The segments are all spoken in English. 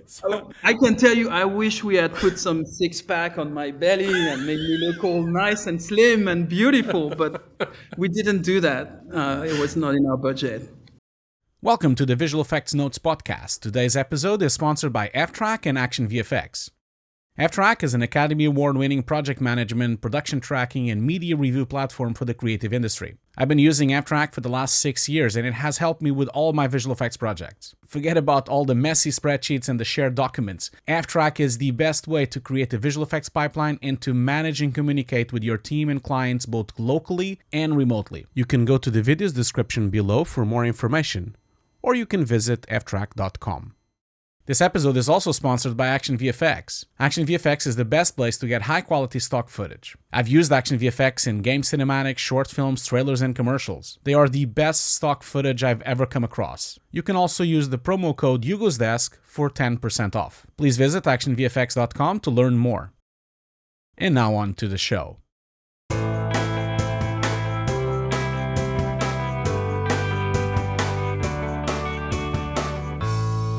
So, I can tell you, I wish we had put some six pack on my belly and made me look all nice and slim and beautiful, but we didn't do that. It was not in our budget. welcome to the Visual Effects Notes podcast. Today's episode is sponsored by ftrack and Action VFX. ftrack is an Academy Award-winning project management, production tracking, and media review platform for the creative industry. I've been using ftrack for the last 6 years, and it has helped me with all my visual effects projects. Forget about all the messy spreadsheets and the shared documents. ftrack is the best way to create a visual effects pipeline and to manage and communicate with your team and clients both locally and remotely. You can go to the video's description below for more information, or you can visit ftrack.com. This episode is also sponsored by Action VFX. Action VFX is the best place to get high-quality stock footage. I've used Action VFX in game cinematics, short films, trailers, and commercials. They are the best stock footage I've ever come across. You can also use the promo code Hugo'sDesk for 10% off. Please visit actionvfx.com to learn more. And now on to the show.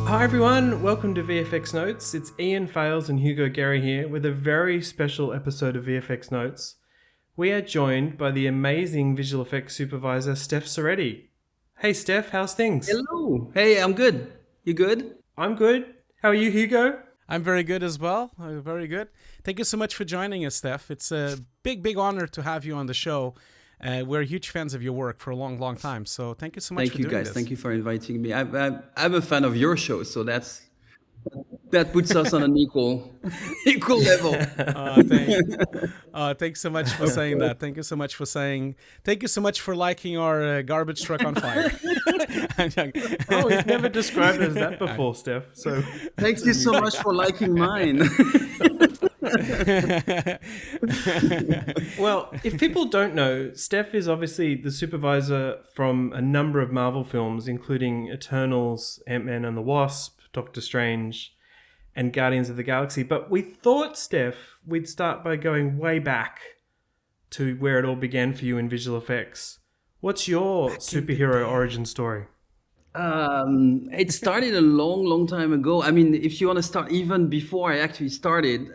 Hi everyone, welcome to VFX Notes. It's Ian Fales and Hugo Gary here with a very special episode of VFX Notes. We are joined by the amazing visual effects supervisor Stef Ceretti. Hey Steph, how's things? Hello. Hey, I'm good. You good? I'm good. How are you, Hugo? I'm very good as well. Very good. Thank you so much for joining us, Steph. It's a big honor to have you on the show. We're huge fans of your work for a long time. So thank you so much for doing this. Thank you guys. Thank you for inviting me. I'm a fan of your show, so that puts us on an equal level. Thanks so much for saying that. Thank you so much for liking our garbage truck on fire. Oh, we've never described it as that before, Steph. So thank you so much for liking mine. Well, if people don't know, Steph is obviously the supervisor from a number of Marvel films, including Eternals, Ant-Man and the Wasp, Doctor Strange, and Guardians of the Galaxy. But we thought, Steph, we'd start by going way back to where it all began for you in visual effects. What's your superhero origin story? It started a long time ago. I mean, if you want to start even before I actually started,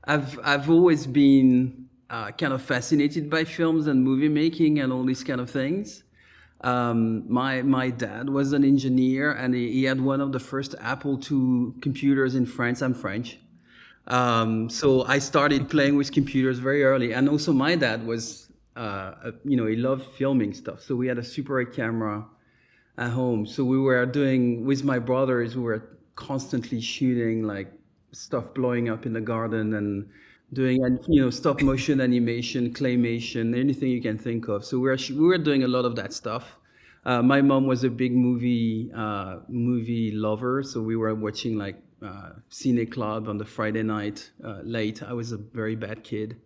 I've always been kind of fascinated by films and movie making and all these kind of things. My dad was an engineer, and he had one of the first Apple II computers in France. I'm French. So I started playing with computers very early. And also my dad was, he loved filming stuff. So we had a Super 8 camera at home. So we were doing, with my brothers, we were constantly shooting like stuff blowing up in the garden and doing, stop motion animation, claymation, anything you can think of. So we were doing a lot of that stuff. My mom was a big movie lover. So we were watching like Cine Club on the Friday night late. I was a very bad kid.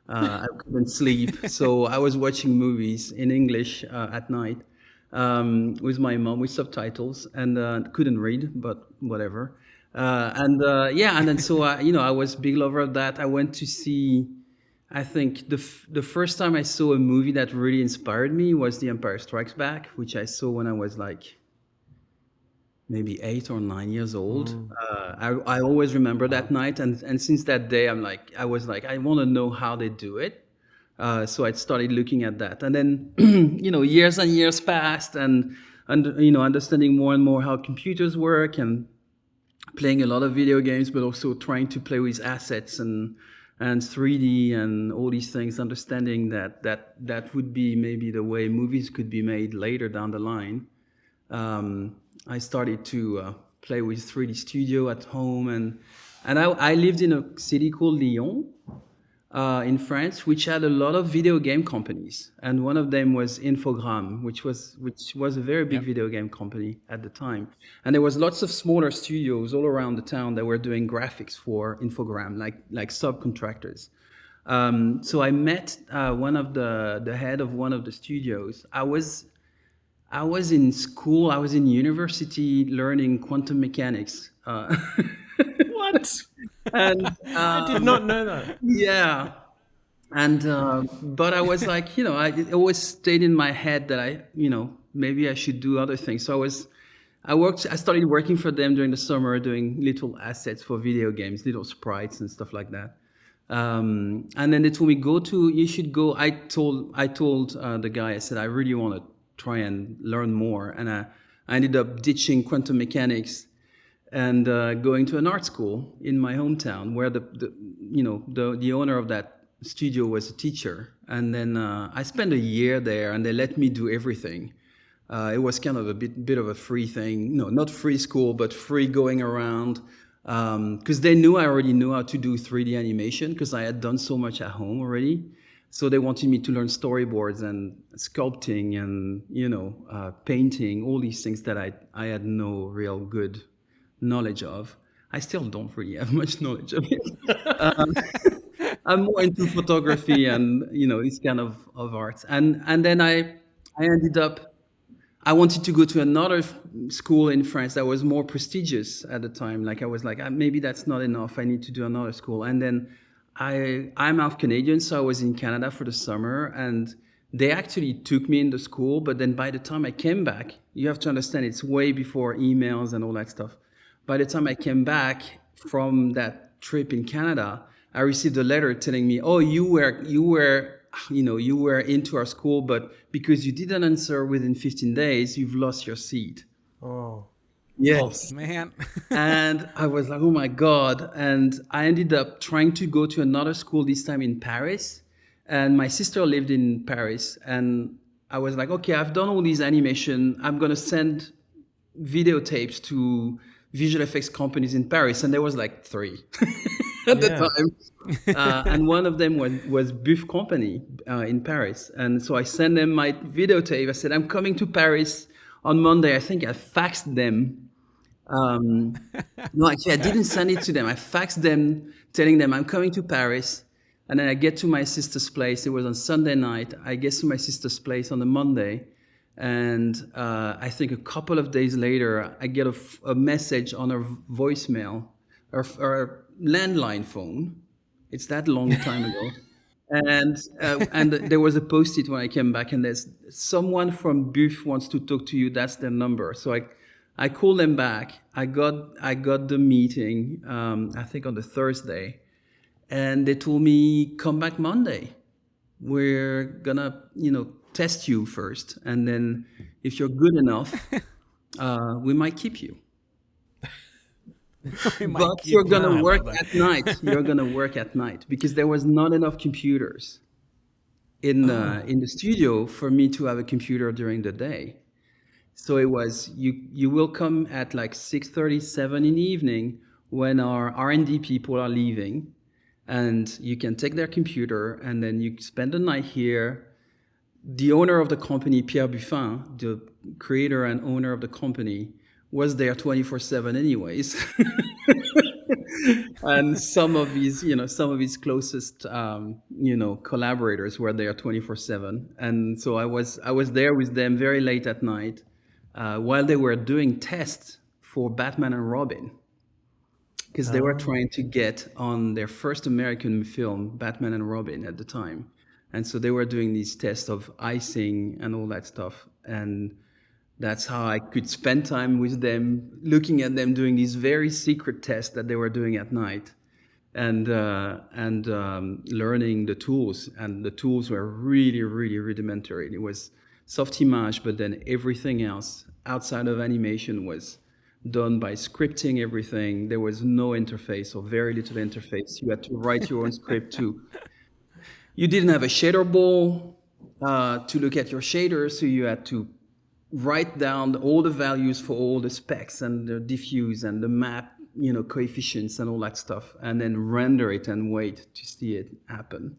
I couldn't sleep. So I was watching movies in English at night. With my mom with subtitles, and couldn't read, but whatever. And then so I was a big lover of that. I went to see, I think the first time I saw a movie that really inspired me was The Empire Strikes Back, which I saw when I was like maybe 8 or 9 years old. I always remember that night, and since that day I was like I want to know how they do it. So I started looking at that, and then years and years passed, and understanding more and more how computers work, and playing a lot of video games, but also trying to play with assets and 3D and all these things, understanding that would be maybe the way movies could be made later down the line. I started to play with 3D Studio at home, and I lived in a city called Lyon. In France, which had a lot of video game companies, and one of them was Infogrames, which was a very big video game company at the time. And there was lots of smaller studios all around the town that were doing graphics for Infogrames, like subcontractors. So I met one of the head of one of the studios. I was in school. I was in university learning quantum mechanics. What? And I did not know that. Yeah. And but I was like, it always stayed in my head that maybe I should do other things. So I started working for them during the summer, doing little assets for video games, little sprites and stuff like that. And then they told me, you should go. I told the guy, I said, I really want to try and learn more. And I ended up ditching quantum mechanics and going to an art school in my hometown, where the owner of that studio was a teacher. And then I spent a year there, and they let me do everything. It was kind of a bit of a free thing. No, not free school, but free going around. Because they knew I already knew how to do 3D animation, because I had done so much at home already. So they wanted me to learn storyboards and sculpting and, painting, all these things that I had no real good knowledge of. I still don't really have much knowledge of it. I'm more into photography and, this kind of arts. And then I ended up, I wanted to go to another school in France that was more prestigious at the time. Like I was like, maybe that's not enough. I need to do another school. And then I'm half Canadian, so I was in Canada for the summer, and they actually took me in the school. But then by the time I came back, you have to understand it's way before emails and all that stuff. By the time I came back from that trip in Canada, I received a letter telling me, oh, you were into our school, but because you didn't answer within 15 days, you've lost your seat. Oh. Yes. Oh, man. And I was like, oh my God. And I ended up trying to go to another school, this time in Paris. And my sister lived in Paris. And I was like, okay, I've done all these animation. I'm going to send videotapes to visual effects companies in Paris. And there was like 3 at the time. And one of them was BUF company in Paris. And so I sent them my videotape. I said, I'm coming to Paris on Monday. I think I faxed them. No, actually, I didn't send it to them. I faxed them telling them I'm coming to Paris. And then I get to my sister's place. It was on Sunday night. I get to my sister's place on a Monday. And I think a couple of days later, I get a message on her voicemail, or landline phone. It's that long time ago. And there was a post-it when I came back, and there's someone from BUF wants to talk to you. That's their number. So I called them back. I got the meeting, I think on the Thursday, and they told me, come back Monday. We're gonna, test you first, and then if you're good enough, we might keep you. But you're gonna work at night. You're gonna work at night, because there was not enough computers in the studio for me to have a computer during the day. So it was you will come at like 6:37 in the evening when our R&D people are leaving, and you can take their computer, and then you spend the night here. The owner of the company, Pierre Buffin, the creator and owner of the company, was there 24/7 anyways. And some of his closest collaborators were there 24/7. And so I was there with them very late at night while they were doing tests for Batman and Robin, because they were trying to get on their first American film, Batman and Robin, at the time. And so they were doing these tests of icing and all that stuff. And that's how I could spend time with them, looking at them doing these very secret tests that they were doing at night, and learning the tools. And the tools were really, really rudimentary. It was soft image, but then everything else outside of animation was done by scripting everything. There was no interface, or very little interface. You had to write your own script too. You didn't have a shader ball to look at your shaders, so you had to write down all the values for all the specs and the diffuse and the map, coefficients and all that stuff, and then render it and wait to see it happen.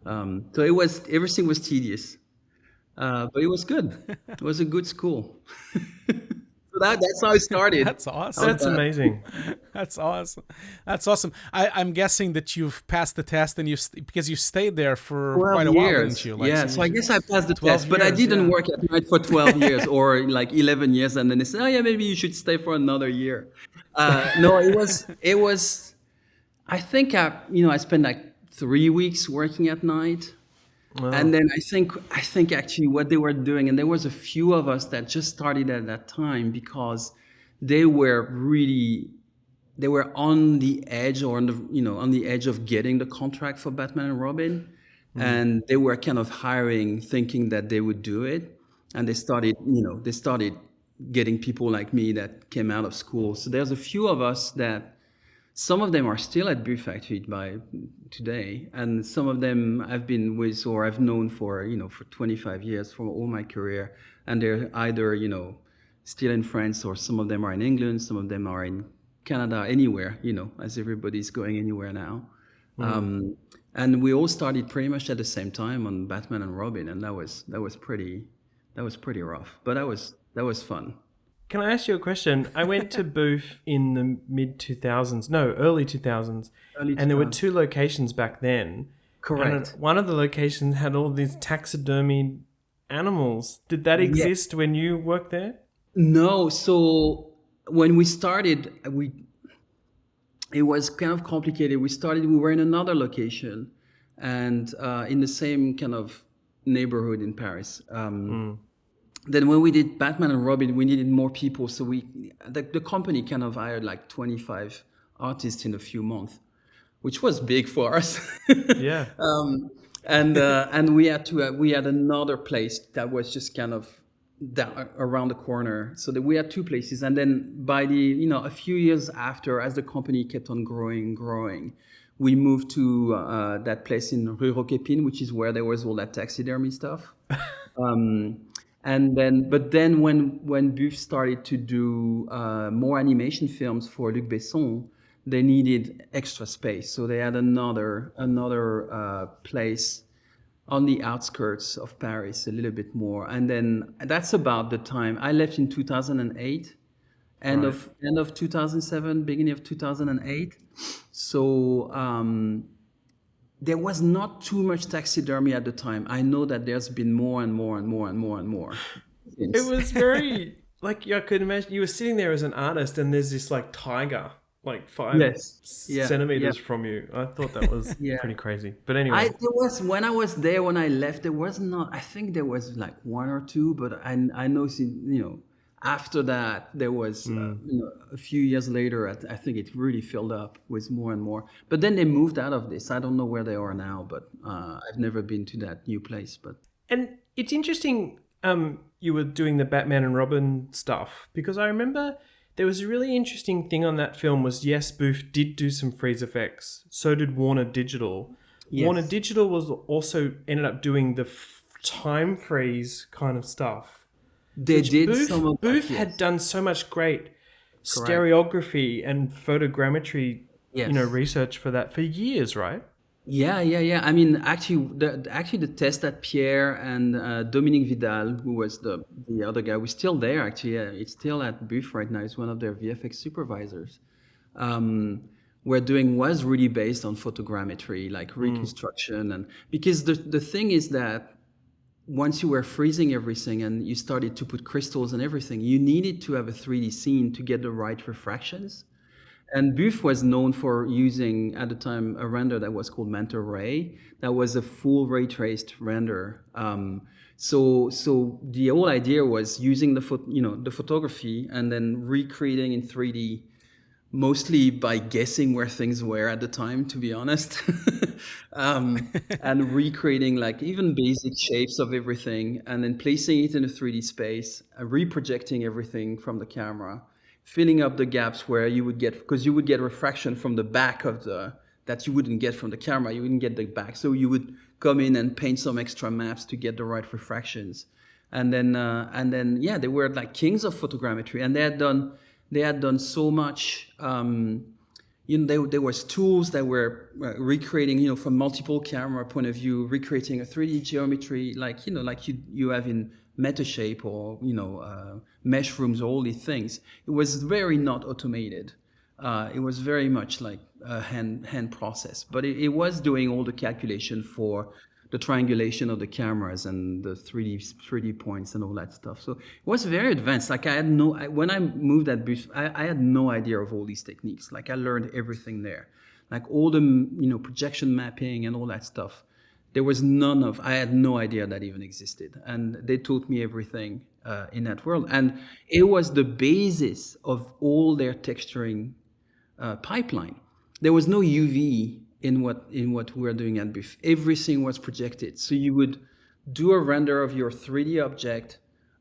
So everything was tedious, but it was good. It was a good school. So that's how it started. That's awesome. That's amazing. That's awesome. That's awesome. I'm guessing that you've passed the test, and because you stayed there for quite a while, didn't you? So I guess I passed the test, but I didn't work at night for 12 years or like 11 years, and then they said, oh yeah, maybe you should stay for another year. No, it was. I think I spent like 3 weeks working at night. Wow. And then I think actually what they were doing, and there was a few of us that just started at that time because they were really they were on the edge or on the edge of getting the contract for Batman and Robin, and they were kind of hiring, thinking that they would do it, and they started getting people like me that came out of school. So there's a few of us that some of them are still at BUF actually by today, and some of them I've been with or I've known for for 25 years for all my career, and they're either still in France, or some of them are in England, some of them are in Canada, anywhere, as everybody's going anywhere now. And we all started pretty much at the same time on Batman and Robin, and that was pretty rough, but that was fun. Can I ask you a question? I went to BUF in the early 2000s, and there were 2 locations back then. Correct. And one of the locations had all these taxidermied animals. Did that exist when you worked there? No. So when we started, it was kind of complicated. We were in another location, and in the same kind of neighborhood in Paris. Then when we did Batman and Robin, we needed more people, so the company kind of hired like 25 artists in a few months, which was big for us. Yeah. And we had another place that was just kind of down around the corner, so that we had 2 places. And then by a few years after, as the company kept on growing, we moved to that place in Rue Roquepine, which is where there was all that taxidermy stuff. But then when BUF started to do more animation films for Luc Besson, they needed extra space, so they had another place on the outskirts of Paris, a little bit more. And then that's about the time I left in 2008, end of 2007, beginning of 2008. So there was not too much taxidermy at the time. I know that there's been more and more and more and more and more. It was very like, I could imagine you were sitting there as an artist, and there's this like tiger like 5 centimeters from you. I thought that was pretty crazy. But anyway, when I left, there was not. I think there was like 1 or 2, but I know after that there was a few years later. I think it really filled up with more and more. But then they moved out of this. I don't know where they are now, but I've never been to that new place. And it's interesting. You were doing the Batman and Robin stuff, because I remember there was a really interesting thing on that film was, yes, BUF did do some freeze effects. So did Warner Digital. Yes. Warner Digital was also ended up doing the time freeze kind of stuff. They did some of that. BUF had done so much great stereography and photogrammetry, research for that for years, right? Yeah. I mean, actually, the test that Pierre and Dominique Vidal, who was the other guy, was still there. Actually, it's still at BUF right now. He's one of their VFX supervisors. Were doing was really based on photogrammetry, like reconstruction, and because the thing is that once you were freezing everything and you started to put crystals and everything, you needed to have a 3D scene to get the right refractions. And BUF was known for using, at the time, a render that was called Manta Ray. That was a full ray traced render. So the whole idea was using the photography and then recreating in 3D, mostly by guessing where things were at the time, to be honest, and recreating like even basic shapes of everything, and then placing it in a 3D space, reprojecting everything from the camera, filling up the gaps where you would get refraction from the back of that you wouldn't get from the camera. You wouldn't get the back, so you would come in and paint some extra maps to get the right refractions. And then they were like kings of photogrammetry, and they had done so much. There was tools that were recreating, from multiple camera point of view, recreating a 3D geometry, like you have in Metashape or mesh rooms, all these things. It was very not automated. It was very much like a hand process, but it was doing all the calculation for the triangulation of the cameras and the 3D points and all that stuff. So it was very advanced. Like when I moved at BUF, I had no idea of all these techniques. Like I learned everything there, like all the projection mapping and all that stuff. There was I had no idea that even existed. And they taught me everything in that world. And it was the basis of all their texturing pipeline. There was no UV in what we were doing at BUF. Everything was projected. So you would do a render of your 3D object,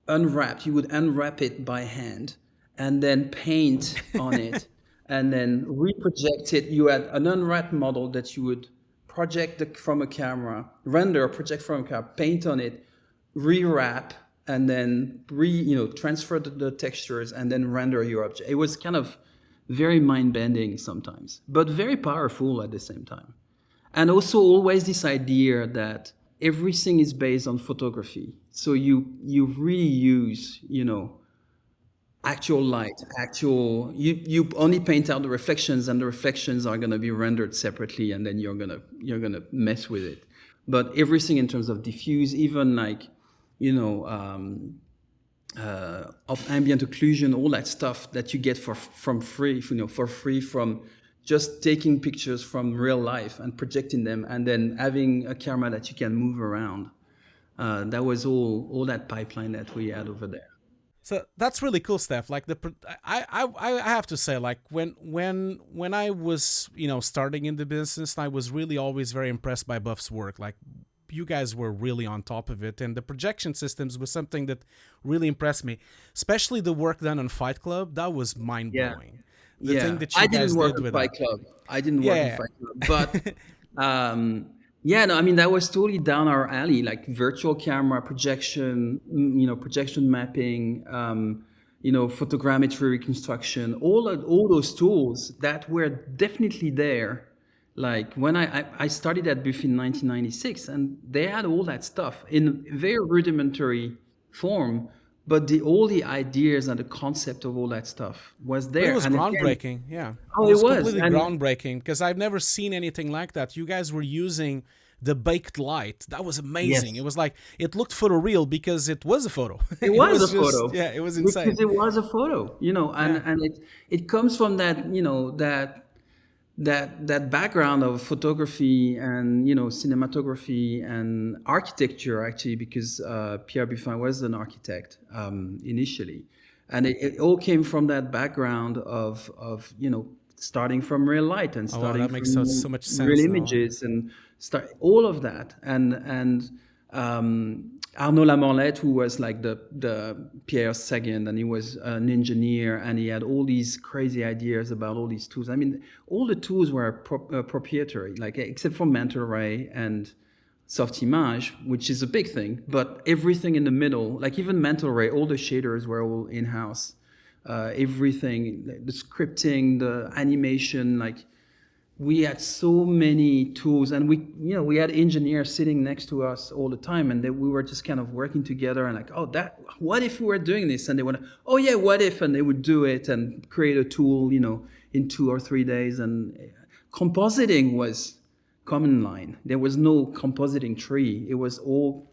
you would unwrap it by hand, and then paint on it, and then reproject it. You had an unwrapped model that you would project from a camera, project from a camera, paint on it, rewrap, and then transfer the textures, and then render your object. It was kind of very mind-bending sometimes, but very powerful at the same time. And also always this idea that everything is based on photography. So you really use, actual light, you only paint out the reflections, and the reflections are going to be rendered separately, and then you're going to mess with it. But everything in terms of diffuse, even like, of ambient occlusion, all that stuff that you get for free from just taking pictures from real life and projecting them, and then having a camera that you can move around. That was all that pipeline that we had over there. So that's really cool, Steph. Like I have to say, like when I was starting in the business, I was really always very impressed by BUF's work. Like you guys were really on top of it, and the projection systems was something that really impressed me, especially the work done on Fight Club. That was mind blowing. The thing that you guys did with Fight Club. I didn't work in Fight Club, but that was totally down our alley, like virtual camera projection, projection mapping, photogrammetry reconstruction, all those tools that were definitely there. Like when I started at BUF in 1996, and they had all that stuff in very rudimentary form, but all the ideas and the concept of all that stuff was there. It was groundbreaking, yeah. Oh, it was completely groundbreaking, because I've never seen anything like that. You guys were using the baked light. That was amazing. Yes. It was like, it looked photoreal because it was a photo. It was a photo. Yeah, it was insane. Because it was a photo, and it comes from that, that background of photography and cinematography and architecture, actually, because Pierre Buffin was an architect initially, and it all came from that background of starting from real light and starting that makes from so much sense real now. images and start all of that, and Arnaud Lamorlette, who was like the Pierre's second, and he was an engineer, and he had all these crazy ideas about all these tools. I mean, all the tools were proprietary, like except for Mental Ray and Softimage, which is a big thing, but everything in the middle, like even Mental Ray, all the shaders were all in-house. Everything, the scripting, the animation, like we had so many tools, and we had engineers sitting next to us all the time, and we were just kind of working together and like, what if we were doing this? And they would, oh yeah, what if? And they would do it and create a tool, in 2 or 3 days. And compositing was common line. There was no compositing tree. It was all,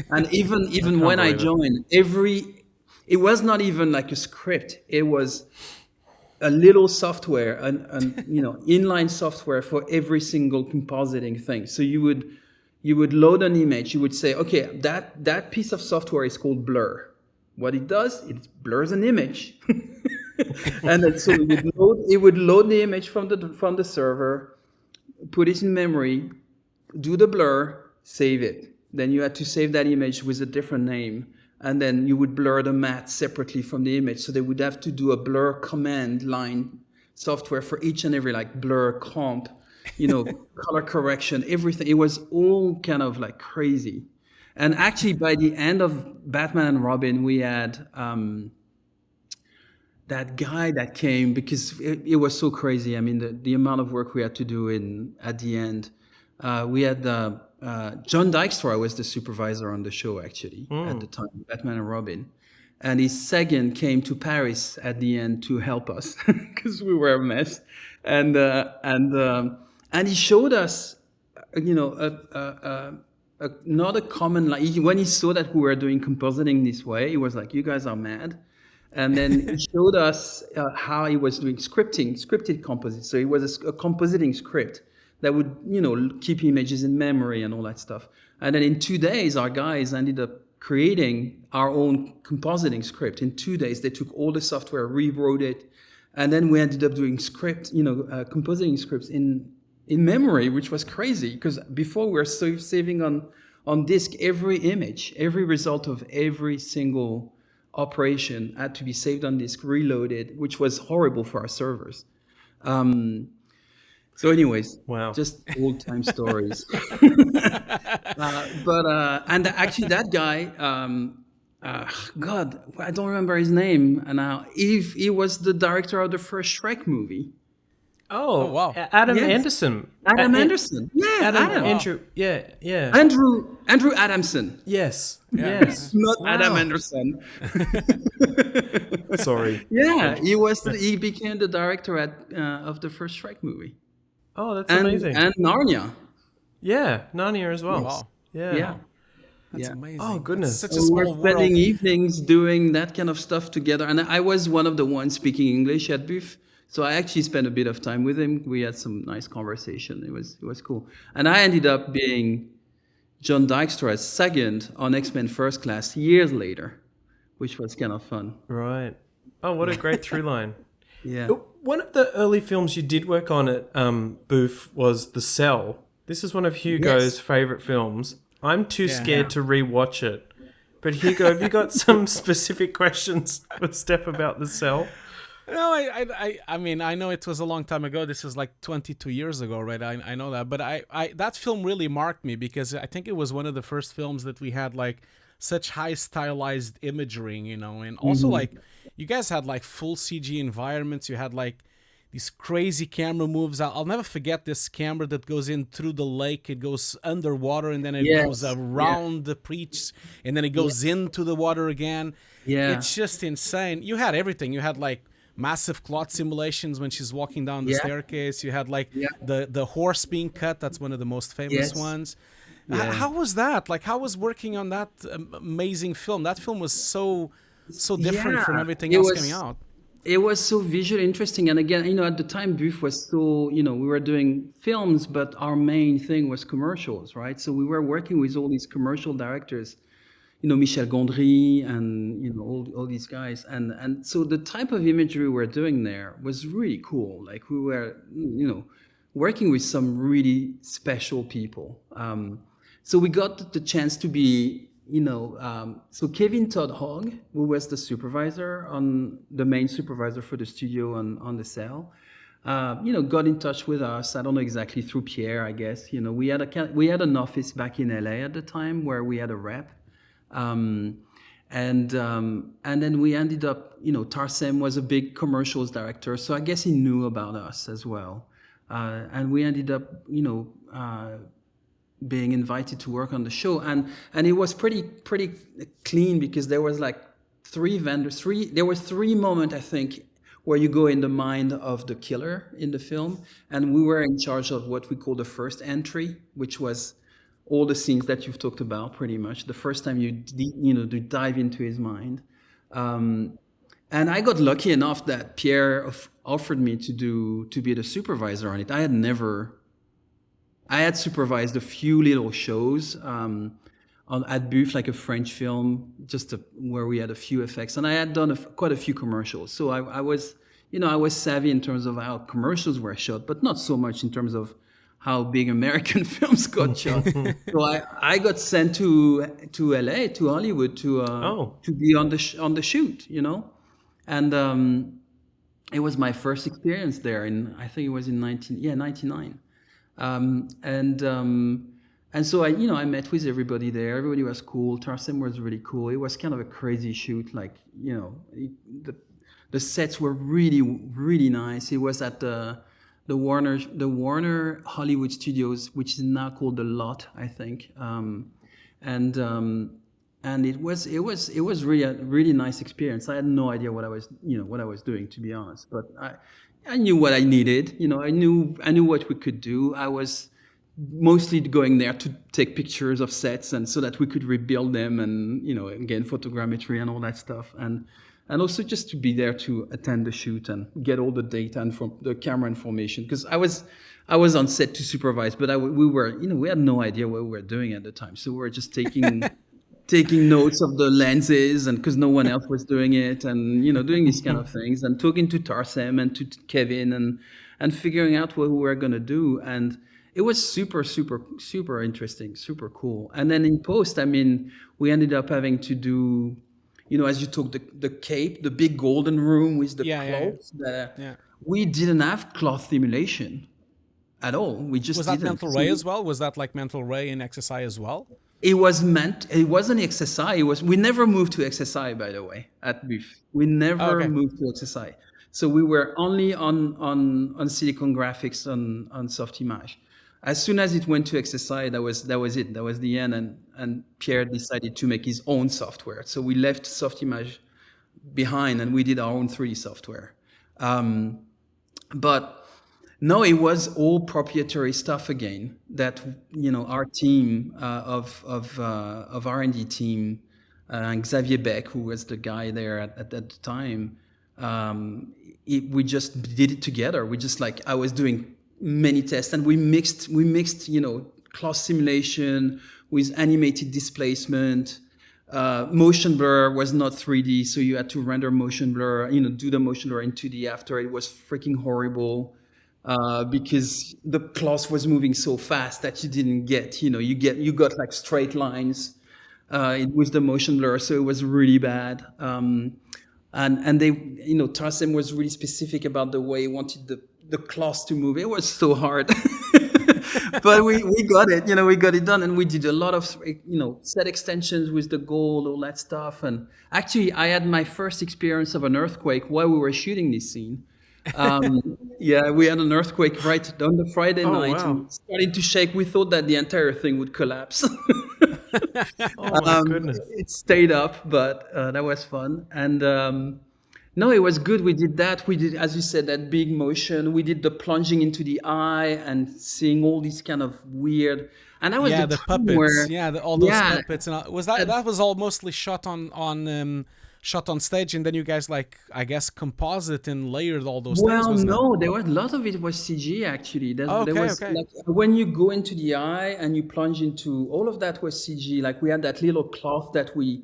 and even when I joined, it was not even like a script. It was a little software, an inline software for every single compositing thing. So you would load an image. You would say, okay, that piece of software is called blur. What it does, it blurs an image, and then, so it would load the image from the server, put it in memory, do the blur, save it. Then you had to save that image with a different name. And then you would blur the matte separately from the image. So they would have to do a blur command line software for each and every, like blur, comp, color correction, everything. It was all kind of like crazy. And actually by the end of Batman and Robin, we had that guy that came, because it was so crazy. I mean, the amount of work we had to do at the end. We had John Dykstra was the supervisor on the show, actually, at the time, Batman and Robin. And his second came to Paris at the end to help us because we were a mess. And he showed us, not a common, like when he saw that we were doing compositing this way, he was like, you guys are mad. And then he showed us how he was doing scripted composites. So it was a compositing script that would, keep images in memory and all that stuff. And then in 2 days, our guys ended up creating our own compositing script. In 2 days, they took all the software, rewrote it, and then we ended up doing compositing scripts in memory, which was crazy, because before we were saving on disk every image, every result of every single operation had to be saved on disk, reloaded, which was horrible for our servers. So anyways, wow, just old time stories. And actually that guy, God, I don't remember his name now. He was the director of the first Shrek movie. Oh, wow. Adam Yes. Anderson. Anderson. Yeah, Adam. Andrew. Yeah. Andrew Adamson. Yes. Yeah. Yes. Not Wow. Adam Anderson. Sorry. Yeah, he became the director of the first Shrek movie. Oh, that's amazing. And Narnia. Yeah, Narnia as well. Wow. Yeah. That's Yeah. amazing. Oh, goodness. That's such a So we're small spending world. evenings doing that kind of stuff together. And I was one of the ones speaking English at BUF. So I actually spent a bit of time with him. We had some nice conversation. It was cool. And I ended up being John Dykstra's second on X-Men First Class years later, which was kind of fun. Right. Oh, what a great through line. Yeah. One of the early films you did work on at BUF was The Cell. This is one of Hugo's favorite films. I'm too scared to rewatch it. But Hugo, have you got some specific questions for Steph about The Cell? No, I mean, I know it was a long time ago. This is like 22 years ago, right? I know that. But that film really marked me because I think it was one of the first films that we had like such high stylized imagery, and also like you guys had like full CG environments. You had like these crazy camera moves. I'll never forget this camera that goes in through the lake. It goes underwater and then it goes around the breach and then it goes into the water again. Yeah. It's just insane. You had everything. You had like massive cloth simulations when she's walking down the staircase. You had like the horse being cut. That's one of the most famous ones. Yeah. How was that? Like, how was working on that amazing film? That film was so different from everything else coming out. It was so visually interesting. And again, at the time, BUF was so, we were doing films, but our main thing was commercials, right? So we were working with all these commercial directors, Michel Gondry and, all these guys. And so the type of imagery we were doing there was really cool. Like we were, working with some really special people. So we got the chance to be, so Kevin Todd Hogg, who was the main supervisor for the studio on the Cell, got in touch with us. I don't know exactly, through Pierre, I guess. We had an office back in LA at the time where we had a rep. And then we ended up, Tarsem was a big commercials director, so I guess he knew about us as well. And we ended up, being invited to work on the show, and it was pretty clean because there was like there were three moments, I think, where you go in the mind of the killer in the film, and we were in charge of what we call the first entry, which was all the scenes that you've talked about, pretty much the first time you dive into his mind. And I got lucky enough that Pierre offered me to be the supervisor on it. I had supervised a few little shows at BUF, like a French film, where we had a few effects, and I had done quite a few commercials. So I was savvy in terms of how commercials were shot, but not so much in terms of how big American films got shot. So I got sent to LA, to Hollywood, to be on the shoot, and it was my first experience there. I think it was in 99. And so I met with everybody there. Everybody was cool. Tarsem was really cool. It was kind of a crazy shoot. Like, the sets were really, really nice. It was at the Warner Hollywood Studios, which is now called The Lot, I think. And it was really a really nice experience. I had no idea what I was doing, to be honest. But I knew what I needed. I knew what we could do. I was mostly going there to take pictures of sets, and so that we could rebuild them, and again, photogrammetry and all that stuff. And and also just to be there to attend the shoot and get all the data and from the camera information. Because I was on set to supervise, but we had no idea what we were doing at the time, so we were just taking notes of the lenses, and because no one else was doing it, and doing these kind of things, and talking to Tarsem and to Kevin, and figuring out what we were gonna do. And it was super, super, super interesting, super cool. And then in post, I mean, we ended up having to do, as you took the cape, the big golden room with the cloth. We didn't have cloth simulation at all. We just was that mental ray as well? Was that like mental ray in XSI as well? It wasn't XSI. We never moved to XSI, by the way, at BUF. We never moved to XSI. So we were only on silicon graphics on Softimage. As soon as it went to XSI, that was it. That was the end. And Pierre decided to make his own software. So we left Softimage behind, and we did our own 3D software. But no, it was all proprietary stuff again. That our team of R&D team, Xavier Beck, who was the guy there at the time, we just did it together. We just I was doing many tests, and we mixed cloth simulation with animated displacement. Motion blur was not 3D, so you had to render motion blur, do the motion blur in 2D after. It was freaking horrible. Because the cloth was moving so fast that you didn't get, you got like straight lines with the motion blur, so it was really bad. And they, Tarsem was really specific about the way he wanted the cloth to move. It was so hard, but we got it, we got it done, and we did a lot of, set extensions with the gold, all that stuff. And actually, I had my first experience of an earthquake while we were shooting this scene. We had an earthquake right on the Friday night. Wow. And starting to shake. We thought that the entire thing would collapse. Oh my goodness. It stayed up, but that was fun. And no, it was good. We did that. We did, as you said, that big motion. We did the plunging into the eye and seeing all these kind of weird. And that was the puppets. All those puppets. And was that was all mostly shot on stage, and then you guys I guess composite and layered all those things? No, there was a lot of it was CG actually. There was when you go into the eye and you plunge into, all of that was CG. Like we had that little cloth that we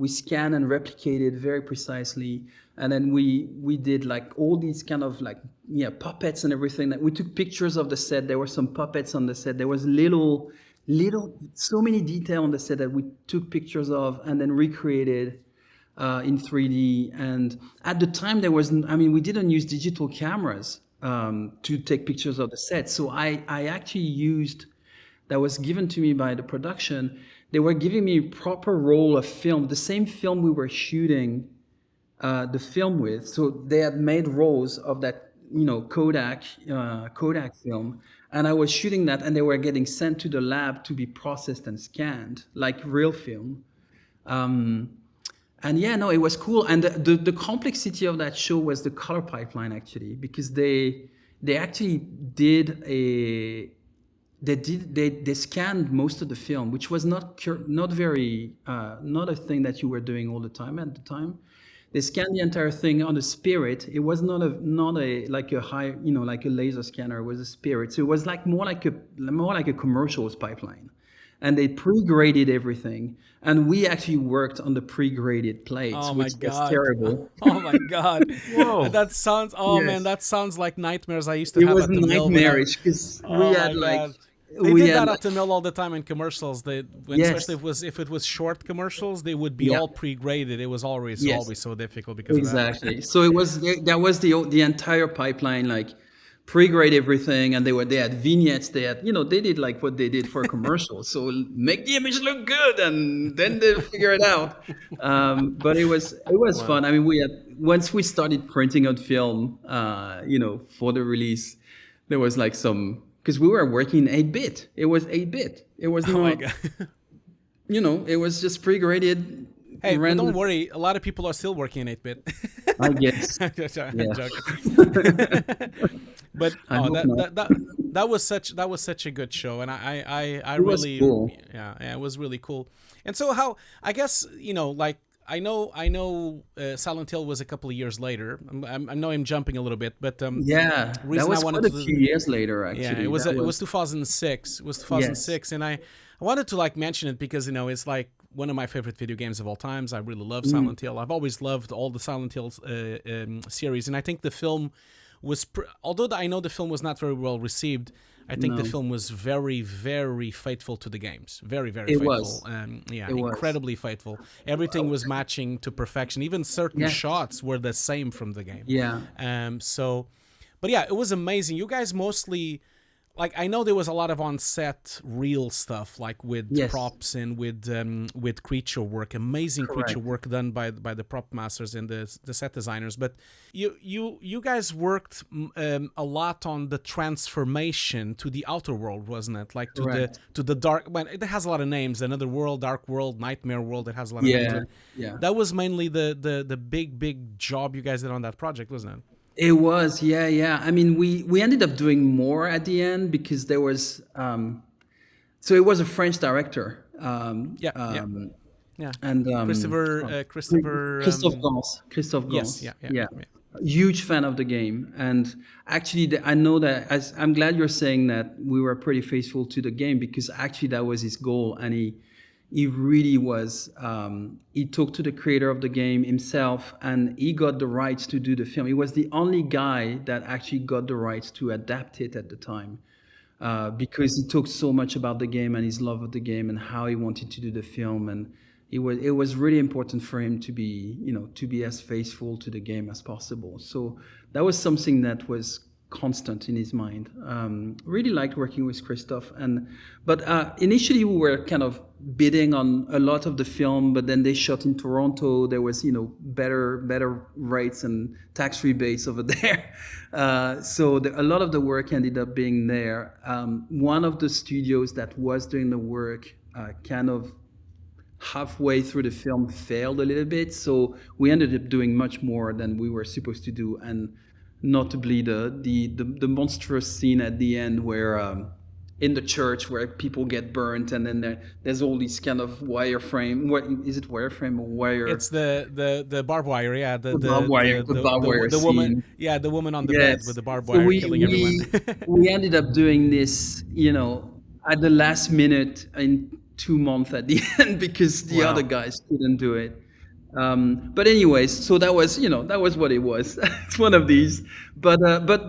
scanned and replicated very precisely, and then we did all these kind of puppets and everything. That we took pictures of the set. There were some puppets on the set. There was little so many detail on the set that we took pictures of and then recreated in 3D. And at the time we didn't use digital cameras to take pictures of the set. So I actually used, that was given to me by the production. They were giving me a proper roll of film, the same film we were shooting the film with. So they had made rolls of that, Kodak film. And I was shooting that, and they were getting sent to the lab to be processed and scanned like real film. And it was cool. And the complexity of that show was the color pipeline actually, because they actually did they scanned most of the film, which was not a thing that you were doing all the time at the time. They scanned the entire thing on a Spirit. It was not a high, like a laser scanner. It was a Spirit. So it was more like a commercials pipeline. And they pre-graded everything, and we actually worked on the pre-graded plates, which was terrible. Oh my god! Whoa, that sounds. Man, that sounds like nightmares I used to have at the mill. It was nightmarish because we had They did that at the mill all the time in commercials. Especially if it was short commercials, they would be all pre-graded. It was always so difficult because of that. So that was the entire pipeline, pre-grade everything, and they had vignettes. They had they did what they did for a commercial. So make the image look good, and then they figure it out. But it was fun. I mean, once we started printing on film, for the release, there was because we were working 8-bit. It was 8-bit. It was not, it was just pre-graded. Hey, but don't worry. A lot of people are still working in 8-bit. I guess. I'm joking. But that was such a good show, and I really, cool. It was really cool. And so how, I guess, I know. Silent Hill was a couple of years later. I know I'm jumping a little bit, but Yeah, that reason I was wanted quite a to, few years later, yeah, actually. it was 2006. It was Yes. 2006, and I wanted to like mention it because it's like one of my favorite video games of all times. I really love Mm, Silent Hill. I've always loved all the Silent Hill series, and I think the film was, although I know the film was not very well received. I think the no, film was very, very faithful to the games. Very, very it faithful. was. Yeah, It was. incredibly faithful. Everything was matching to perfection. Even certain Yes. shots were the same from the game. Yeah. But yeah, it was amazing. You guys mostly, like, I know there was a lot of on-set real stuff, like with Yes. props and with creature work, amazing creature Correct. work done by the prop masters and the set designers. But you guys worked a lot on the transformation to the outer world, wasn't it? Like Correct. to the dark. Well, it has a lot of names. Another world, dark world, nightmare world. It has a lot of names. Yeah. But Yeah. that was mainly the big job you guys did on that project, wasn't it? It was. Yeah. Yeah. I mean, we ended up doing more at the end because there was. So it was a French director. Yeah, yeah, yeah. And Christopher. Christophe Gans. Christophe Yes, Gans. yeah, yeah, Yeah. yeah. Huge fan of the game. And actually, I know that as I'm glad you're saying that we were pretty faithful to the game because actually that was his goal. And he really was, he talked to the creator of the game himself and he got the rights to do the film. He was the only guy that actually got the rights to adapt it at the time because he talked so much about the game and his love of the game and how he wanted to do the film, and it was really important for him to be to be as faithful to the game as possible. So that was something that was constant in his mind. Really liked working with Christoph, but initially we were kind of bidding on a lot of the film, but then they shot in Toronto. There was better rates and tax rebates over there, so a lot of the work ended up being there. One of the studios that was doing the work kind of halfway through the film failed a little bit, so we ended up doing much more than we were supposed to do, and notably the monstrous scene at the end where in the church where people get burnt, and then there's all these kind of wireframe. What is it, wireframe or wire? It's the barbed wire, yeah. The barbed wire, the barbed wire The woman, scene. yeah, the woman on the bed with Yes. the barbed So wire we killing everyone. we we ended up doing this, at the last minute in 2 months at the end because the Wow. other guys couldn't do it. But anyways, so that was what it was. It's one of these. But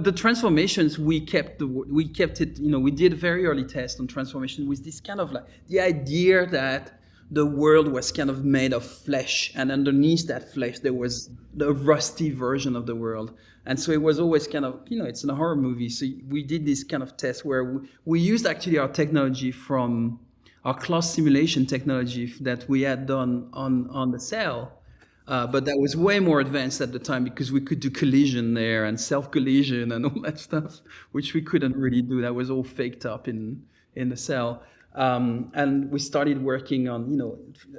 the transformations we kept it. We did a very early test on transformation with this kind of like the idea that the world was kind of made of flesh, and underneath that flesh there was the rusty version of the world. And so it was always kind of, it's a horror movie, so we did this kind of test where we used actually our technology from our class simulation technology that we had done on the cell. But that was way more advanced at the time because we could do collision there and self-collision and all that stuff, which we couldn't really do. That was all faked up in the cell. And we started working on,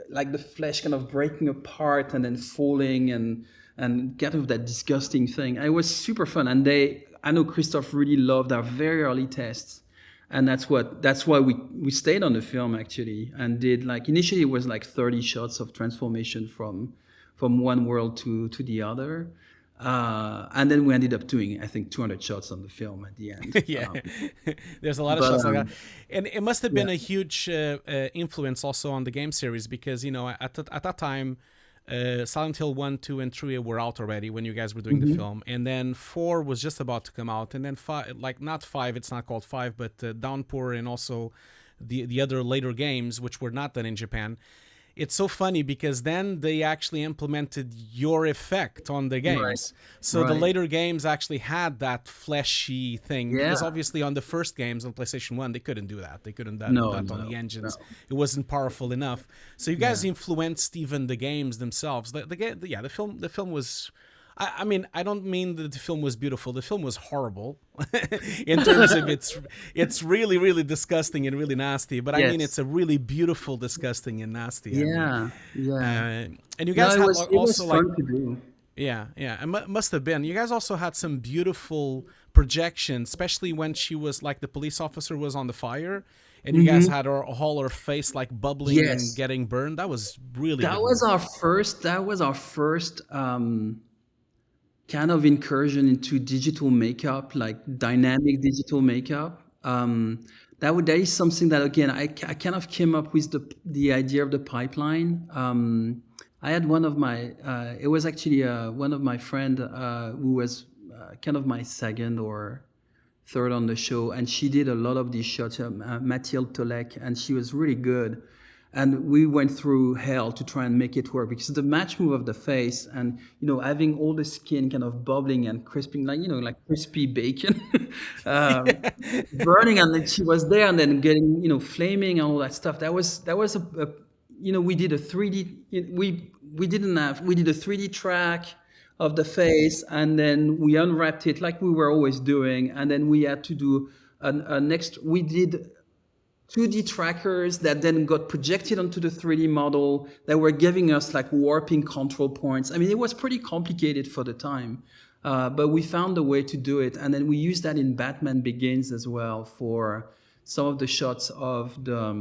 like the flesh kind of breaking apart and then falling and kind of that disgusting thing. And it was super fun. And I know Christophe really loved our very early tests. And that's why we stayed on the film actually and did, like, initially it was like 30 shots of transformation from one world to the other. And then we ended up doing, I think, 200 shots on the film at the end. Yeah, there's a lot of but shots like that, and it must have been yeah. a huge influence also on the game series because at that time, Silent Hill 1, 2, and 3 were out already when you guys were doing the film, and then 4 was just about to come out, and then 5, like not 5, it's not called 5, but Downpour and also the other later games which were not done in Japan. It's so funny because then they actually implemented your effect on the games. Right. So the Right. later games actually had that fleshy thing because Yeah. obviously on the first games on PlayStation 1, they couldn't do that. They couldn't do No, that on no, the engines. no. It wasn't powerful enough. So you guys Yeah. influenced even the games themselves. The film was, I mean, I don't mean that the film was beautiful. The film was horrible in terms of it's really, really disgusting and really nasty. But I mean, Yes. it's a really beautiful, disgusting and nasty. I mean, Yeah. Yeah. and you No, guys it had was also like, fun to do. yeah, yeah, it must have been. You guys also had some beautiful projections, especially when she was like the police officer was on the fire, and you guys had all our face like bubbling and Yes. getting burned. That was really That good was movie. our first kind of incursion into digital makeup, like dynamic digital makeup. That is something that again I kind of came up with the idea of the pipeline. I had one of my it was actually one of my friend who was kind of my second or third on the show, and she did a lot of these shots, Mathilde Tolek, and she was really good. And we went through hell to try and make it work because the match move of the face and having all the skin kind of bubbling and crisping like crispy bacon, burning, and then she was there and then getting flaming and all that stuff. That was we did a 3D we did a 3D track of the face, and then we unwrapped it like we were always doing, and then we had to do we did 2D trackers that then got projected onto the 3D model that were giving us like warping control points. I mean, it was pretty complicated for the time, but we found a way to do it. And then we used that in Batman Begins as well for some of the shots of the,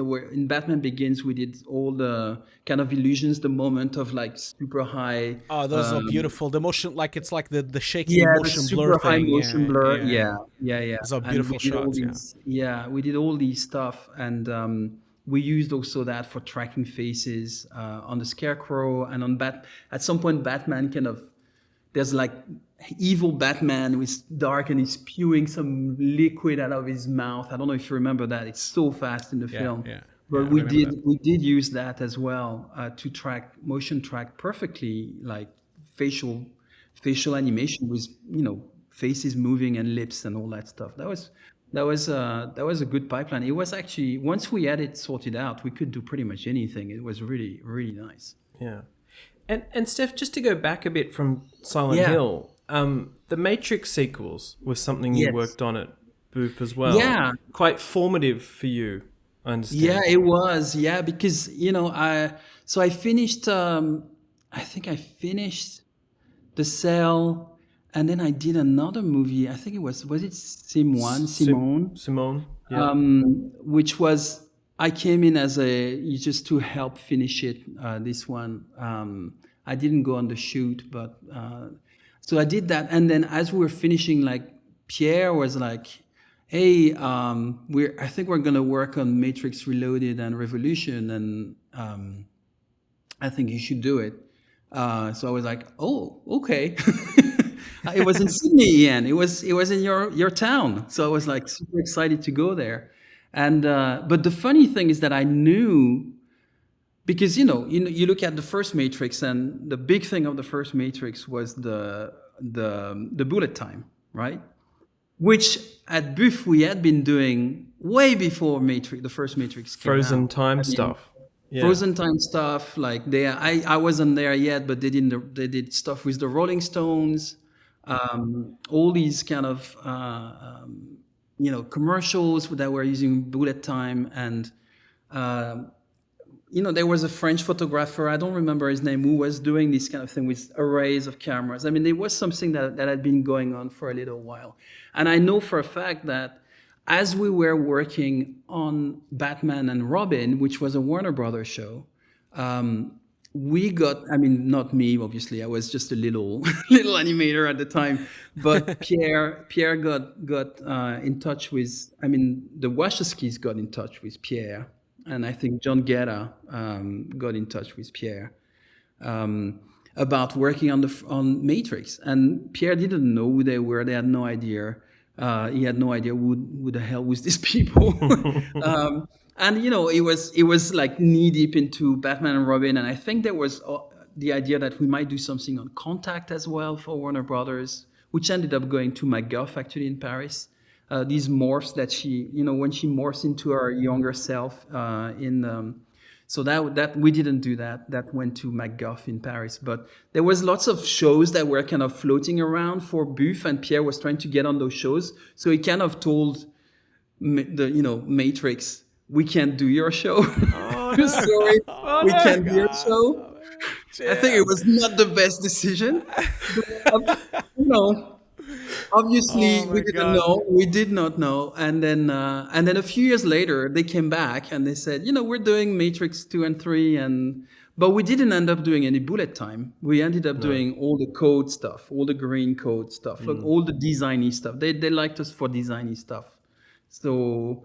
where in Batman Begins, we did all the kind of illusions, the moment of like super high. Oh, those are beautiful. The motion, like it's like the shaky Yeah, the motion super blur high thing. motion blur. Yeah. Those are And beautiful we did all shots. these, we did all these stuff, and we used also that for tracking faces on the Scarecrow and on At some point, Batman there's like evil Batman who is dark and he's spewing some liquid out of his mouth. I don't know if you remember that. It's so fast in the film. But we did use that as well to motion track perfectly, like facial animation with faces moving and lips and all that stuff. That was a good pipeline. It was actually, once we had it sorted out, we could do pretty much anything. It was really, really nice. Yeah. And Steph, just to go back a bit from Silent Hill, the Matrix sequels was something you worked on at BUF as well. Yeah. Quite formative for you, I understand. Yeah, it was. Yeah, because I finished. I think I finished The Cell, and then I did another movie. I think it was it Simone? Simone. Yeah. Which was, I came in as just to help finish it. This one, I didn't go on the shoot, but so I did that, and then as we were finishing, like Pierre was like, hey, I think we're gonna work on Matrix Reloaded and Revolution, and I think you should do it. So I was like, oh, okay. It was in Sydney, Ian. It was in your town. So I was like super excited to go there. And but the funny thing is that I knew, because you look at the first Matrix, and the big thing of the first Matrix was the bullet time, right? Which at BUF we had been doing way before the first Matrix came Frozen out. time stuff. Yeah. Frozen time stuff, like I wasn't there yet, but they did stuff with the Rolling Stones, all these kind of commercials that were using bullet time, and there was a French photographer, I don't remember his name, who was doing this kind of thing with arrays of cameras. I mean, there was something that had been going on for a little while. And I know for a fact that as we were working on Batman and Robin, which was a Warner Brothers show, we got, I mean, not me, obviously, I was just a little animator at the time, but Pierre got in touch with, I mean, the Wachowskis got in touch with Pierre, and I think John Guerra got in touch with Pierre about working on Matrix. And Pierre didn't know who they were. They had no idea. He had no idea who the hell was these people. And it was like knee deep into Batman and Robin. And I think there was the idea that we might do something on Contact as well for Warner Brothers, which ended up going to MacGuff actually in Paris. These morphs that she, when she morphs into her younger self so that we didn't do that. That went to MacGuff in Paris. But there was lots of shows that were kind of floating around for BUF, and Pierre was trying to get on those shows. So he kind of told Matrix, we can't do your show. Oh, no. Sorry, Oh, we no. can't do your show. I think it was not the best decision. But, Obviously, Oh we my didn't God. know. We did not know. And then a few years later, they came back and they said, we're doing Matrix 2 and 3, but we didn't end up doing any bullet time. We ended up No. doing all the code stuff, all the green code stuff, like all the designy stuff. They liked us for designy stuff. So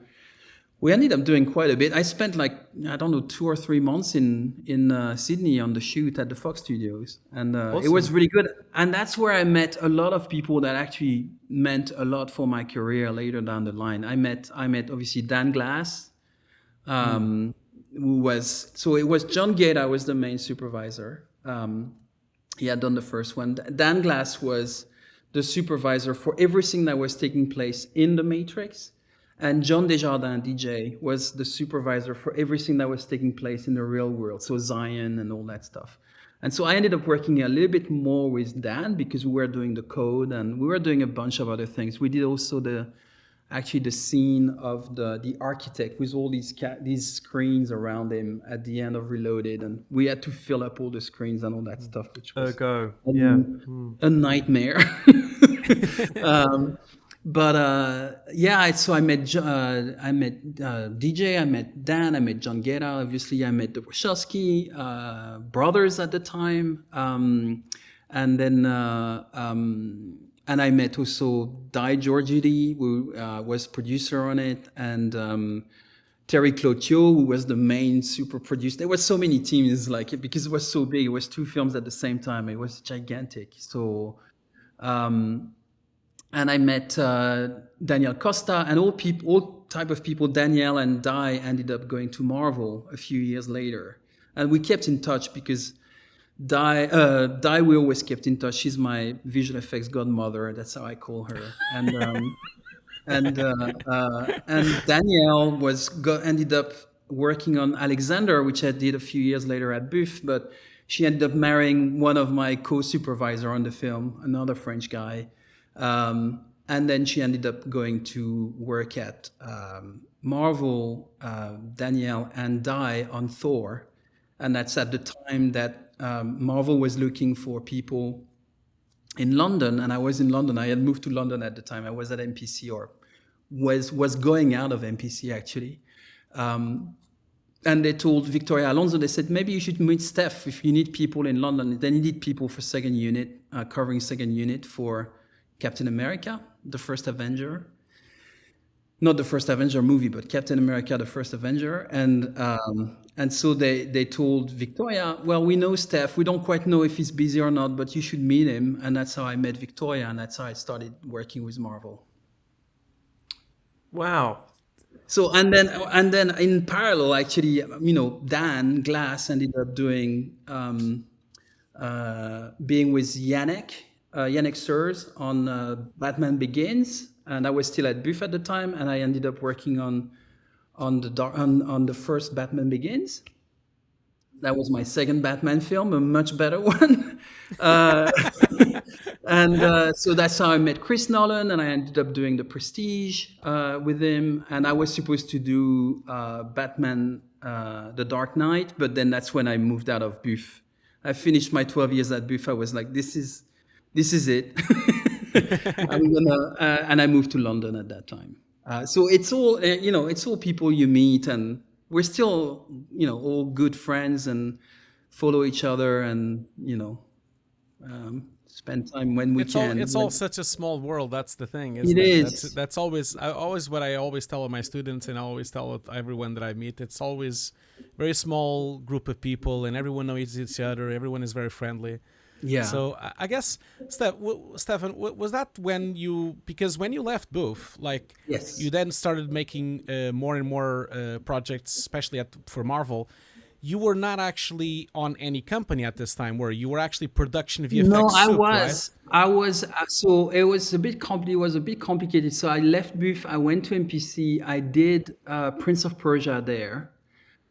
we ended up doing quite a bit. I spent like, I don't know, 2 or 3 months in Sydney on the shoot at the Fox Studios, and it was Awesome. really good. And that's where I met a lot of people that actually meant a lot for my career later down the line. I met obviously Dan Glass, who was, so it was John Gate. I was the main supervisor. He had done the first one. Dan Glass was the supervisor for everything that was taking place in the Matrix. And John Desjardins, DJ, was the supervisor for everything that was taking place in the real world. So Zion and all that stuff. And so I ended up working a little bit more with Dan because we were doing the code and we were doing a bunch of other things. We did also the scene of the architect with all these screens around him at the end of Reloaded, and we had to fill up all the screens and all that stuff, which was Go. Yeah. a nightmare. um, but yeah, so I met DJ, I met Dan, I met John Guerra, obviously I met the Wachowski brothers at the time, and then and I met also Di Giorgidi, who was producer on it, and Terry Clotio, who was the main super producer. There were so many teams, like, because it was so big. It was 2 films at the same time. It was gigantic. So, and I met Daniel Costa and all type of people. Danielle and Di ended up going to Marvel a few years later, and we kept in touch because Di we always kept in touch. She's my visual effects godmother. That's how I call her. And Danielle ended up working on Alexander, which I did a few years later at BUF, but she ended up marrying one of my co-supervisor on the film, another French guy. And then she ended up going to work at Marvel, Danielle and Di on Thor. And that's at the time that Marvel was looking for people in London, and I was in London. I had moved to London at the time. I was at MPC, or was going out of MPC actually. And they told Victoria Alonso, they said, maybe you should meet Steph if you need people in London. They needed people for second unit, covering second unit for Captain America, the first Avenger. Not the first Avenger movie, but Captain America, the first Avenger. And so they told Victoria, well, we know Steph. We don't quite know if he's busy or not, but you should meet him. And that's how I met Victoria, and that's how I started working with Marvel. Wow. So and then in parallel, actually, Dan Glass ended up doing being with Yannick Sers on Batman Begins, and I was still at BUF at the time, and I ended up working on the first Batman Begins. That was my second Batman film, a much better one. So that's how I met Chris Nolan, and I ended up doing The Prestige with him. And I was supposed to do Batman The Dark Knight, but then that's when I moved out of BUF. I finished my 12 years at BUF. I was like, this is it. And I moved to London at that time. So it's all, it's all people you meet, and we're still, all good friends and follow each other, and, spend time when we can. It's all such a small world. That's the thing, It isn't it? is. That's always what I always tell my students, and I always tell everyone that I meet. It's always very small group of people, and everyone knows each other. Everyone is very friendly. Yeah. So I guess, Stephane, was that because when you left BUF, like, Yes. you then started making more and more projects, especially for Marvel. You were not actually on any company at this time, were you? You were actually production VFX. No, I Soup, was. right? I was. So it was a bit complicated. So I left BUF. I went to MPC. I did Prince of Persia there.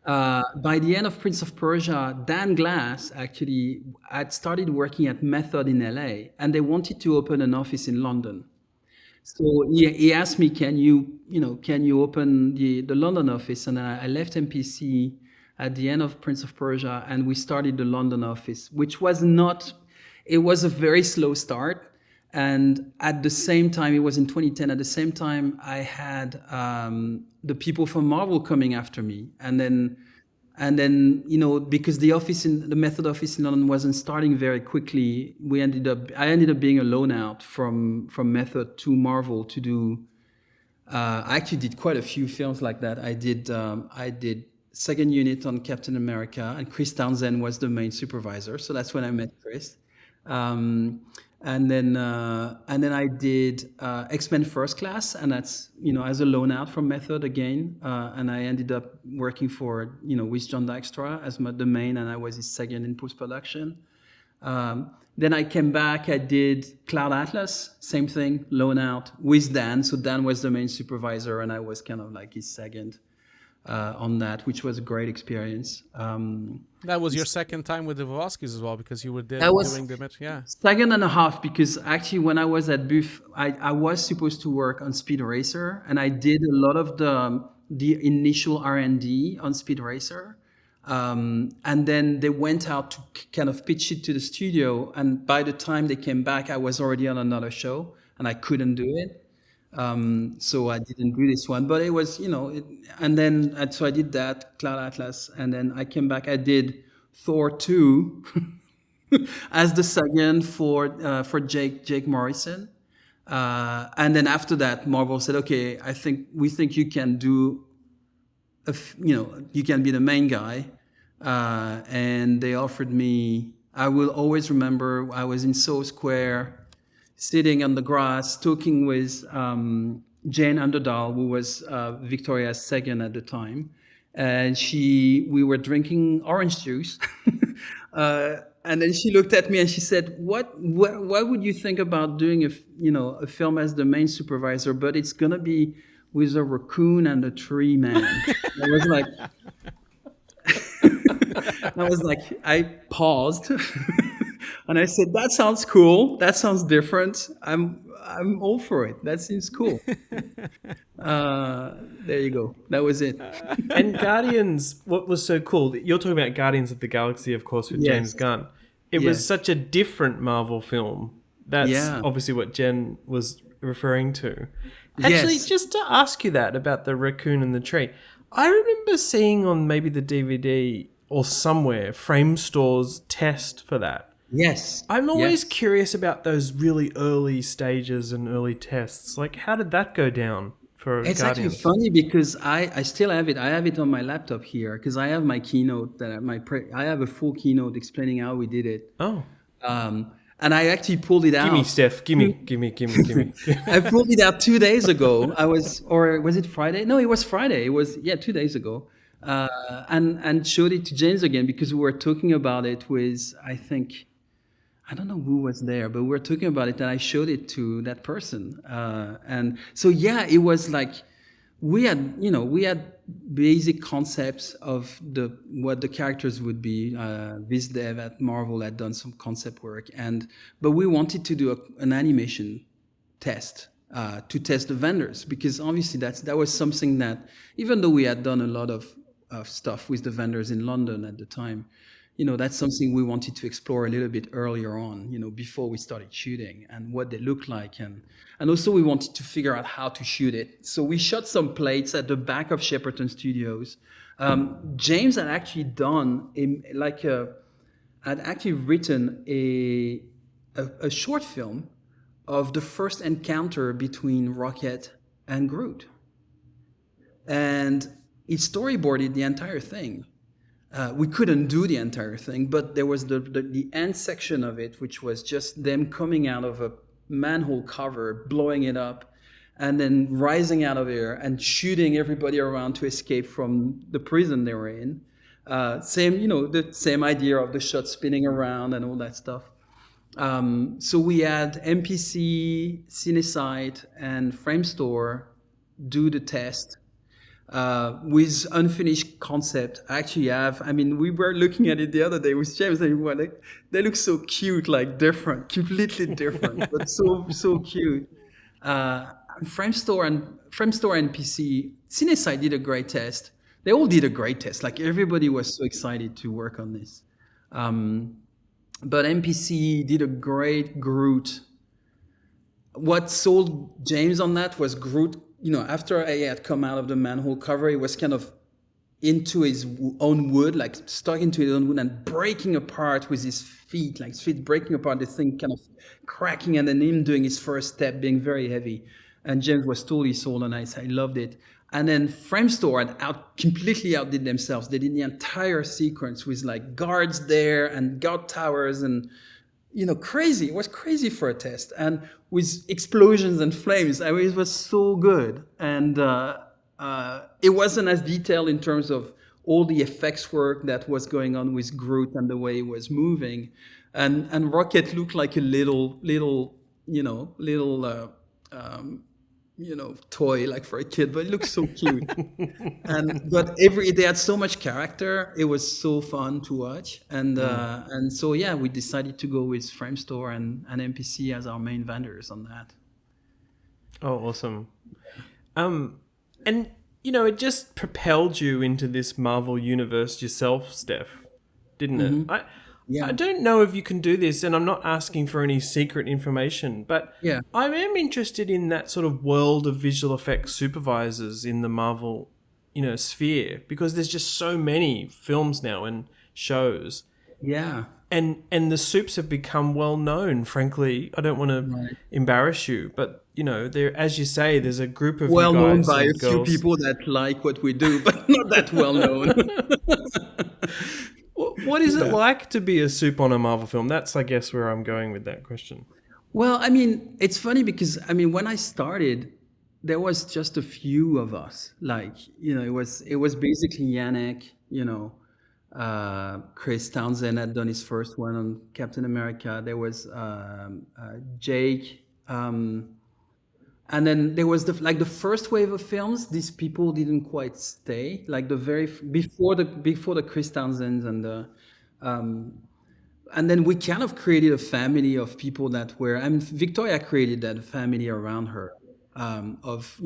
By the end of Prince of Persia, Dan Glass actually had started working at Method in LA, and they wanted to open an office in London. So he asked me, can you open the London office? And I left MPC at the end of Prince of Persia, and we started the London office, which was not, it was a very slow start. And at the same time, it was in 2010. At the same time, I had the people from Marvel coming after me, and then because the Method office in London wasn't starting very quickly, I ended up being a loan out from Method to Marvel to do. I actually did quite a few films like that. I did second unit on Captain America, and Chris Townsend was the main supervisor. So that's when I met Chris. And then I did X-Men First Class, and that's as a loan out from Method again. And I ended up working for with John Dykstra as the main, and I was his second in post production. Then I came back. I did Cloud Atlas, same thing, loan out with Dan. So Dan was the main supervisor, and I was kind of like his second on that, which was a great experience. That was your second time with the Voskis as well, because you were there doing the match. Yeah, second and a half, because actually when I was at BUF, I was supposed to work on Speed Racer, and I did a lot of the initial R&D on Speed Racer. And then they went out to kind of pitch it to the studio, and by the time they came back, I was already on another show, and I couldn't do it. So I didn't do this one, but it was, so I did that, Cloud Atlas, and then I came back. I did Thor 2 as the second for Jake Morrison. And then after that, Marvel said, okay, we think you can do, you can be the main guy. And they offered me, I will always remember, I was in Soho Square, sitting on the grass, talking with Jane Underdahl, who was Victoria's second at the time, and we were drinking orange juice, and then she looked at me and she said, "What would you think about doing a film as the main supervisor, but it's gonna be with a raccoon and a tree man?" I was like, I paused. And I said, "That sounds cool. That sounds different. I'm all for it. That seems cool." There you go. That was it. And Guardians, what was so cool? You're talking about Guardians of the Galaxy, of course, with James Gunn. It was such a different Marvel film. That's obviously what Jen was referring to. Actually, just to ask you that about the raccoon and the tree, I remember seeing on maybe the DVD or somewhere Framestore's test for that. Yes. I'm always curious about those really early stages and early tests. Like, how did that go down for It's Guardians? actually funny because I still have it. I have it on my laptop here because I have my keynote I have a full keynote explaining how we did it. Oh. And I actually pulled it out. Gimme, Steph. Gimme. I pulled it out 2 days ago. Or was it Friday? No, it was Friday. It was 2 days ago. And showed it to James again because we were talking about it with, I don't know who was there, but we were talking about it and I showed it to that person. And so, it was like, we had basic concepts of what the characters would be. This dev at Marvel had done some concept work, but we wanted to do an animation test to test the vendors, because obviously that was something that, even though we had done a lot of stuff with the vendors in London at the time, that's something we wanted to explore a little bit earlier on, before we started shooting, and what they look like. And also we wanted to figure out how to shoot it. So we shot some plates at the back of Shepperton Studios. James had actually written a short film of the first encounter between Rocket and Groot. And he storyboarded the entire thing. We couldn't do the entire thing, but there was the end section of it, which was just them coming out of a manhole cover, blowing it up, and then rising out of there and shooting everybody around to escape from the prison they were in. The same idea of the shot spinning around and all that stuff. So we had MPC, CineSite, and Framestore do the test. With unfinished concept. We were looking at it the other day with James, and we were like, they look so cute, like different, completely different, but so cute. Framestore and PC, CineSite did a great test. They all did a great test. Like, everybody was so excited to work on this. But MPC did a great Groot what sold James on that was Groot. After I had come out of the manhole cover, he was kind of into his own wood, like stuck into his own wood and breaking apart with his feet, like his feet breaking apart, the thing kind of cracking, and then him doing his first step being very heavy. And James was totally sold on it. I loved it. And then Framestore had completely outdid themselves. They did the entire sequence with like guards there and guard towers and crazy. It was crazy for a test, and with explosions and flames. I mean, it was so good, and it wasn't as detailed in terms of all the effects work that was going on with Groot and the way he was moving, and Rocket looked like a little toy, like for a kid, but it looks so cute. But they had so much character. It was so fun to watch, and so yeah, we decided to go with Framestore and MPC as our main vendors on that. Oh, awesome. And it just propelled you into this Marvel universe yourself, Steph, didn't it? I don't know if you can do this, and I'm not asking for any secret information, but I am interested in that sort of world of visual effects supervisors in the Marvel, sphere, because there's just so many films now and shows. Yeah. And the soups have become well known, frankly. I don't want to embarrass you, but there, as you say, there's a group of well you guys known by a girls. few people that like what we do, but not that well known. What is it like to be a soup on a Marvel film? That's, I guess, where I'm going with that question. Well, I mean, it's funny because, when I started, there was just a few of us. Like, it was basically Yannick, Chris Townsend had done his first one on Captain America. There was Jake. And then there was the first wave of films. These people didn't quite stay. Like before the Chris Townsends and then we kind of created a family of people that were. Victoria created that family around her of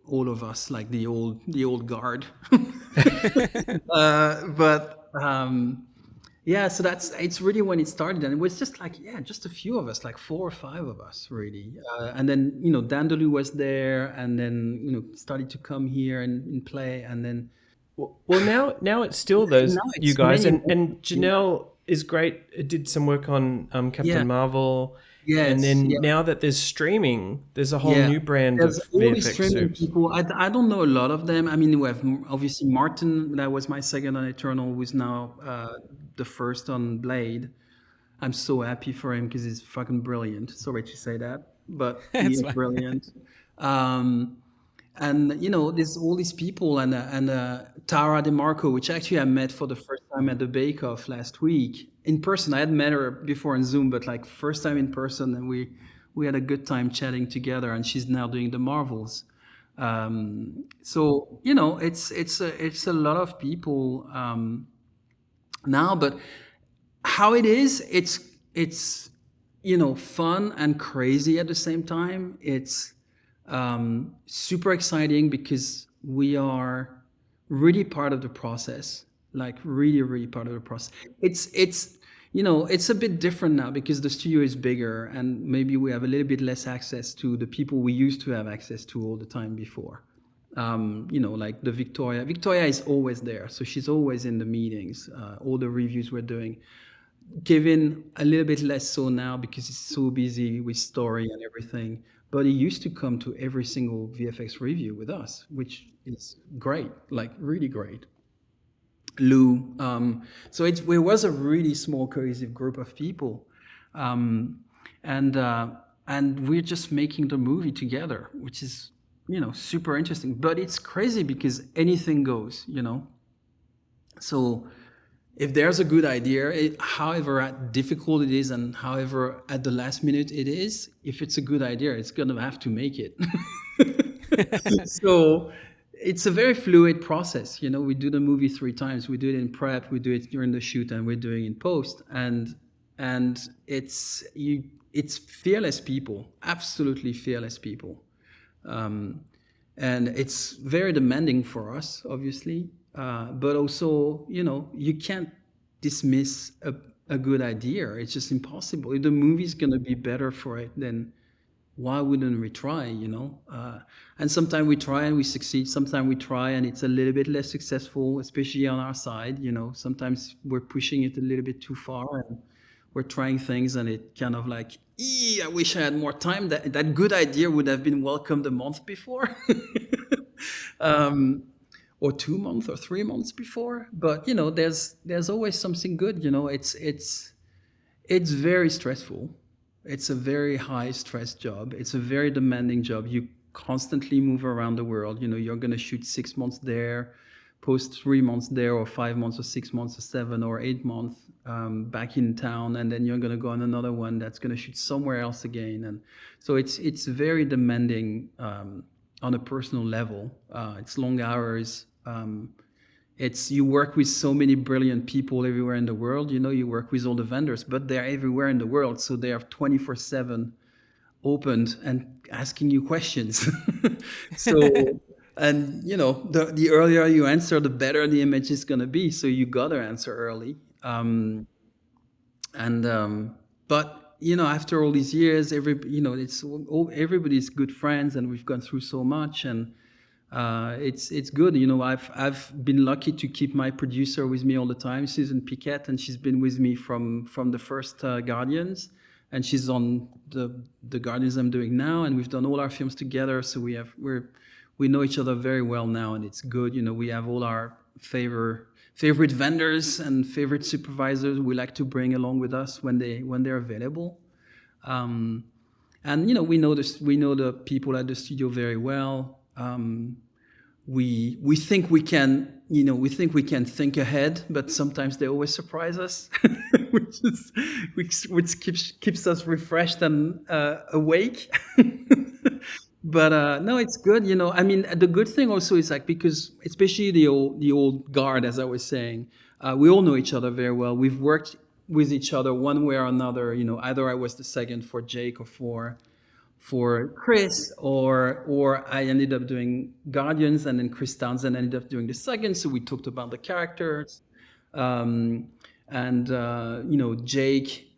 all of us, like the old guard. Yeah, so it's really when it started, and it was just just a few of us, like 4 or 5 of us, really. And then Dandaloo was there, and then started to come here and play, and then. Well, now it's still those you guys, and Janelle is great. Did some work on Captain Marvel. Yes, and then now that there's streaming, there's a whole new brand of VFX streaming people. I don't know a lot of them. I mean, we have obviously Martin, that was my second on Eternal, who's now the first on Blade. I'm so happy for him because he's fucking brilliant. Sorry to say that, but he's brilliant. And there's all these people, and Tara DeMarco, which actually I met for the first time at the Bake Off last week in person. I had met her before on Zoom, but like first time in person, and we had a good time chatting together. And she's now doing the Marvels. So it's a lot of people now, but how it is, it's fun and crazy at the same time. It's super exciting because we are really part of the process, like really part of the process. It's a bit different now because the studio is bigger and maybe we have a little bit less access to the people we used to have access to all the time before. Like the Victoria is always there, so she's always in the meetings, all the reviews we're doing. Kevin a little bit less so now because he's so busy with story and everything. But he used to come to every single VFX review with us, which is great, like really great. Lou. So it was a really small, cohesive group of people. And we're just making the movie together, which is, super interesting. But it's crazy because anything goes, So if there's a good idea, however difficult it is and however at the last minute it is, if it's a good idea, it's going to have to make it. So it's a very fluid process. We do the movie 3 times. We do it in prep, we do it during the shoot, and we're doing it in post. And it's fearless people, absolutely fearless people. And it's very demanding for us, obviously. But also, you can't dismiss a good idea. It's just impossible. The movie's going to be better for it than why wouldn't we try, and sometimes we try and we succeed, sometimes we try and it's a little bit less successful, especially on our side. Sometimes we're pushing it a little bit too far, and we're trying things and it kind of like, I wish I had more time. That good idea would have been welcomed a month before. Or 2 months or 3 months before. But there's always something good. It's very stressful. It's a very high stress job. It's a very demanding job. You constantly move around the world. You're going to shoot 6 months there, post 3 months there, or 5 months, or 6 months, or 7 or 8 months back in town, and then you're going to go on another one that's going to shoot somewhere else again. And so it's very demanding on a personal level. It's long hours. You work with so many brilliant people everywhere in the world. You work with all the vendors, but they're everywhere in the world, so they are 24/7 opened and asking you questions. So, and the earlier you answer, the better the image is going to be. So you gotta answer early. But after all these years, everybody's good friends, and we've gone through so much, and it's good. I've been lucky to keep my producer with me all the time, Susan Piquet, and she's been with me from the first Guardians, and she's on the Guardians I'm doing now, and we've done all our films together, so we know each other very well now, and it's good. We have all our favorite vendors and favorite supervisors we like to bring along with us when they're available. And we know the people at the studio very well. We think we can think ahead, but sometimes they always surprise us, which keeps us refreshed and awake. But no, it's good. The good thing also is because especially the old guard, as I was saying, we all know each other very well. We've worked with each other one way or another. Either I was the second for Jake or for Chris, or I ended up doing Guardians, and then Chris Townsend ended up doing the second. So we talked about the characters, and Jake.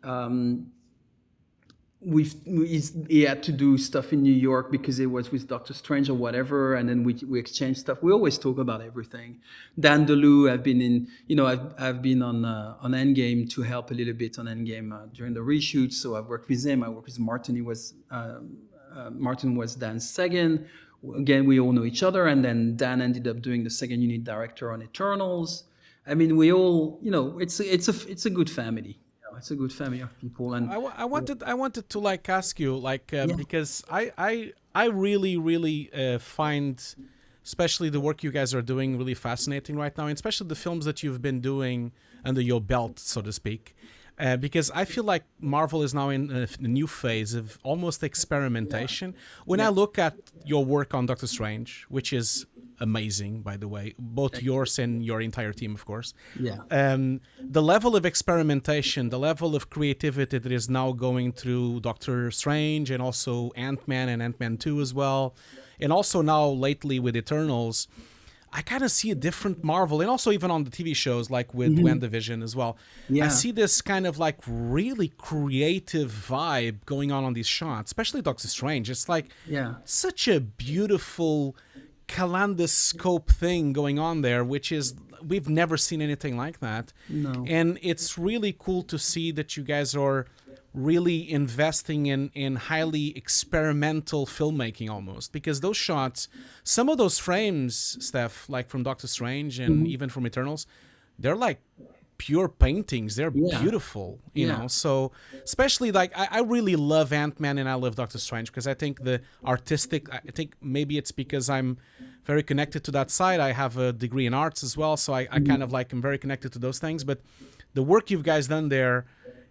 He had to do stuff in New York because he was with Doctor Strange or whatever, and then we exchanged stuff. We always talk about everything. Dan DeLu, I've been on Endgame to help a little bit on Endgame during the reshoot. So I've worked with him. I worked with Martin. Martin was Dan's second. Again, we all know each other, and then Dan ended up doing the second unit director on Eternals. We all, it's a good family. It's a good family of people. And I wanted to ask you because I really find especially the work you guys are doing really fascinating right now, and especially the films that you've been doing under your belt, so to speak, because I feel like Marvel is now in a new phase of almost experimentation. When I look at your work on Doctor Strange, which is amazing, by the way, both yours and your entire team, of course. The level of experimentation, the level of creativity that is now going through Doctor Strange, and also Ant-Man and Ant-Man 2 as well, and also now lately with Eternals, I kind of see a different Marvel, and also even on the TV shows like with WandaVision as well. I see this kind of really creative vibe going on these shots, especially Doctor Strange. It's such a beautiful kaleidoscope thing going on there, which is, we've never seen anything like that. No. And it's really cool to see that you guys are really investing in highly experimental filmmaking almost, because those shots, some of those frames, Steph, like from Doctor Strange and even from Eternals, they're like pure paintings. They're beautiful, you know. So especially I really love Ant-Man and I love Doctor Strange because I think the artistic, I think maybe it's because I'm very connected to that side. I have a degree in arts as well, so I kind of I'm very connected to those things. But the work you guys done there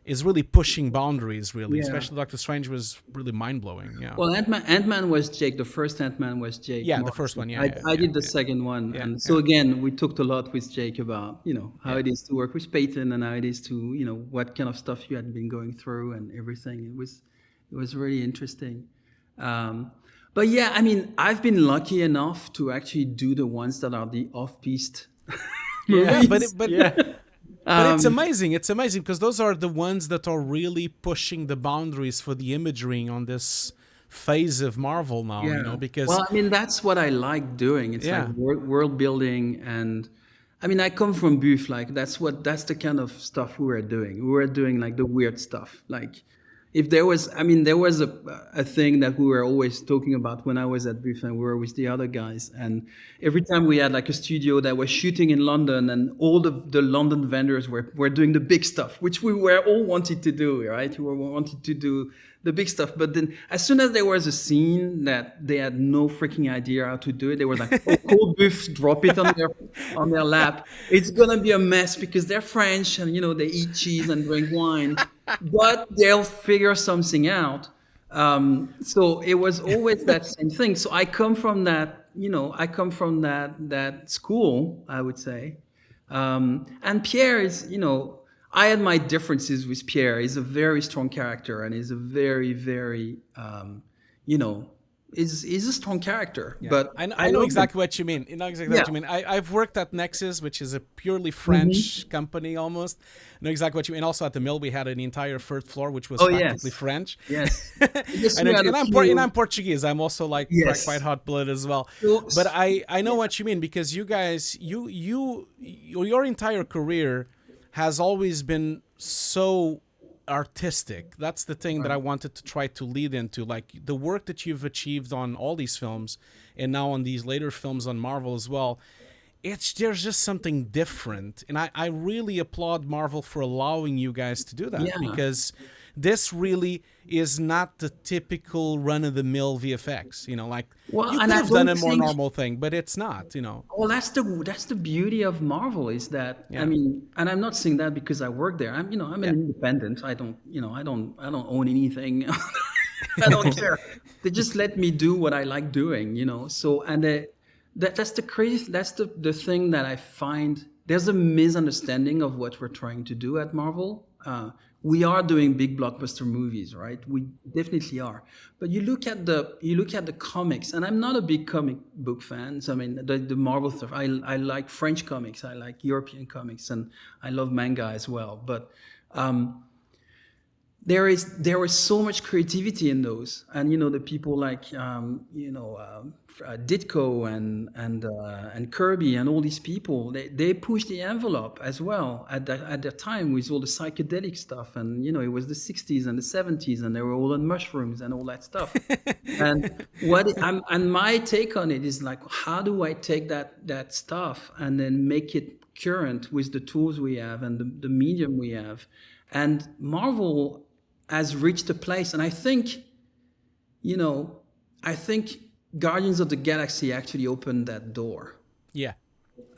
is really pushing boundaries, really. Especially Doctor Strange was really mind-blowing. Yeah. Well, Ant-Man was Jake. The first Ant-Man was Jake. Yeah, the first one. I did the second one. And so again, we talked a lot with Jake about, how it is to work with Peyton, and how it is to, what kind of stuff you had been going through and everything. It was really interesting. But yeah, I've been lucky enough to actually do the ones that are the off-piste movies. But it's amazing. It's amazing because those are the ones that are really pushing the boundaries for the imagery on this phase of Marvel now, you know, because Well, I mean, that's what I like doing. It's like world building, and I mean, I come from BUF, like that's the kind of stuff we were doing. We were doing like the weird stuff. Like if there was, I mean, there was a thing that we were always talking about when I was at BUF and we were with the other guys. And every time we had like a studio that was shooting in London, and all the London vendors were doing the big stuff, which we were all wanted to do, right? We were wanted to do the big stuff. But then as soon as there was a scene that they had no freaking idea how to do it, they were like, oh, cool, BUF, drop it on their lap. It's gonna be a mess because they're French and, you know, they eat cheese and drink wine, but they'll figure something out. So it was always that same thing. So I come from that, you know, that school, I would say. And Pierre is, you know, I had my differences with Pierre. He's a very strong character, and he's a very, very, you know, he's a strong character. Yeah. But I know exactly what you mean. You know exactly what you mean. I've worked at Nexus, which is a purely French company almost. I know exactly what you mean. Also at the mill, we had an entire third floor, which was practically French. Yes. And I'm Portuguese. I'm also like quite hot blood as well. But I know what you mean, because you guys, your entire career has always been so artistic. That's the thing that I wanted to try to lead into, like the work that you've achieved on all these films and now on these later films on Marvel as well. There's just something different, and I really applaud Marvel for allowing you guys to do that, because this really is not the typical run-of-the-mill VFX. You know, like you could have done a more normal thing, but it's not. You know. Well, that's the beauty of Marvel, is that I mean, and I'm not saying that because I work there. I'm an independent. I don't own anything. I don't care. They just let me do what I like doing. You know. So that's the crazy. That's the thing that I find. There's a misunderstanding of what we're trying to do at Marvel. We are doing big blockbuster movies, right? We definitely are. But you look at the comics, and I'm not a big comic book fan. So I mean, the Marvel stuff. I like French comics. I like European comics, and I love manga as well. But there is so much creativity in those, and you know, the people like Ditko and Kirby and all these people, they push the envelope as well at that time with all the psychedelic stuff, and you know, it was the 60s and the 70s, and they were all on mushrooms and all that stuff. And my take on it is like, how do I take that stuff and then make it current with the tools we have and the medium we have? And Marvel has reached a place, and I think Guardians of the Galaxy actually opened that door. Yeah.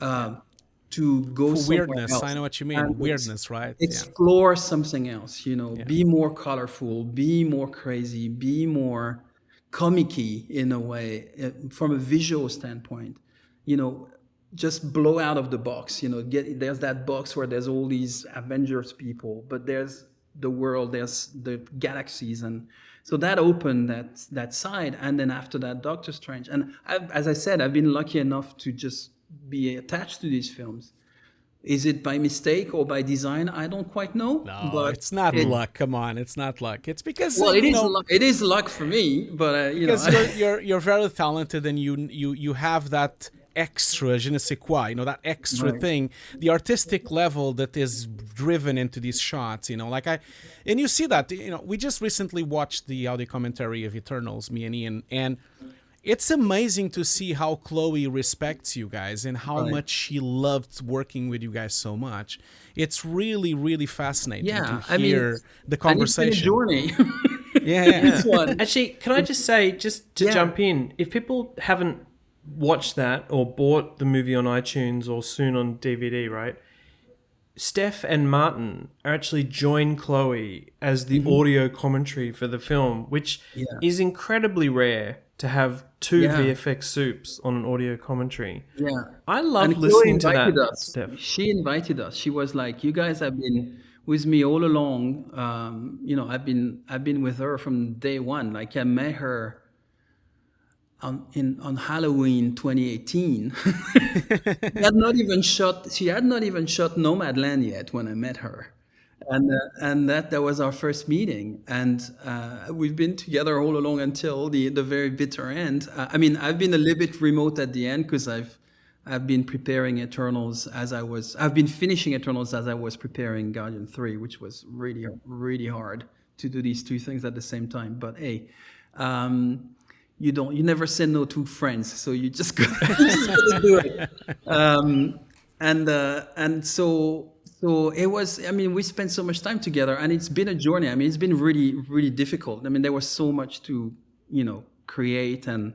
To go for somewhere weirdness. else. I know what you mean. And Weirdness, right? Explore something else, you know, be more colorful, be more crazy, be more comic-y in a way, from a visual standpoint, you know, just blow out of the box, you know, there's that box where there's all these Avengers people, but there's the world, there's the galaxies, and so that opened that side. And then after that, Doctor Strange, and as I said, I've been lucky enough to just be attached to these films. Is it by mistake or by design? I don't quite know. No, but it's not luck. Come on, it's not luck. It's because it is luck for me. But because you're very talented, and you have that extra je ne sais quoi, you know, that extra thing, the artistic level that is driven into these shots, you know, and you see that, you know, we just recently watched the audio commentary of Eternals, me and Ian, and it's amazing to see how Chloé respects you guys and how much she loved working with you guys so much. It's really, really fascinating to hear the conversation. And it's been a journey. Yeah. Actually, can I just say, just to jump in, if people haven't watched that or bought the movie on iTunes or soon on DVD, right? Steph and Martin are actually joined Chloé as the audio commentary for the film, which is incredibly rare to have two VFX soups on an audio commentary. Yeah. I love listening to that, Steph. She invited us. She was like, you guys have been with me all along. You know, I've been with her from day one. Like, I met her on Halloween 2018. She had not even shot Nomadland yet when I met her. and that was our first meeting, and we've been together all along until the very bitter end. I mean, I've been a little bit remote at the end because I've been preparing Eternals I've been finishing Eternals as I was preparing Guardian 3, which was really hard to do these two things at the same time. But hey, you never say no to friends, so you just gotta do it. And so it was, I mean, we spent so much time together, and it's been a journey. I mean, it's been really, really difficult. I mean, there was so much to, create, and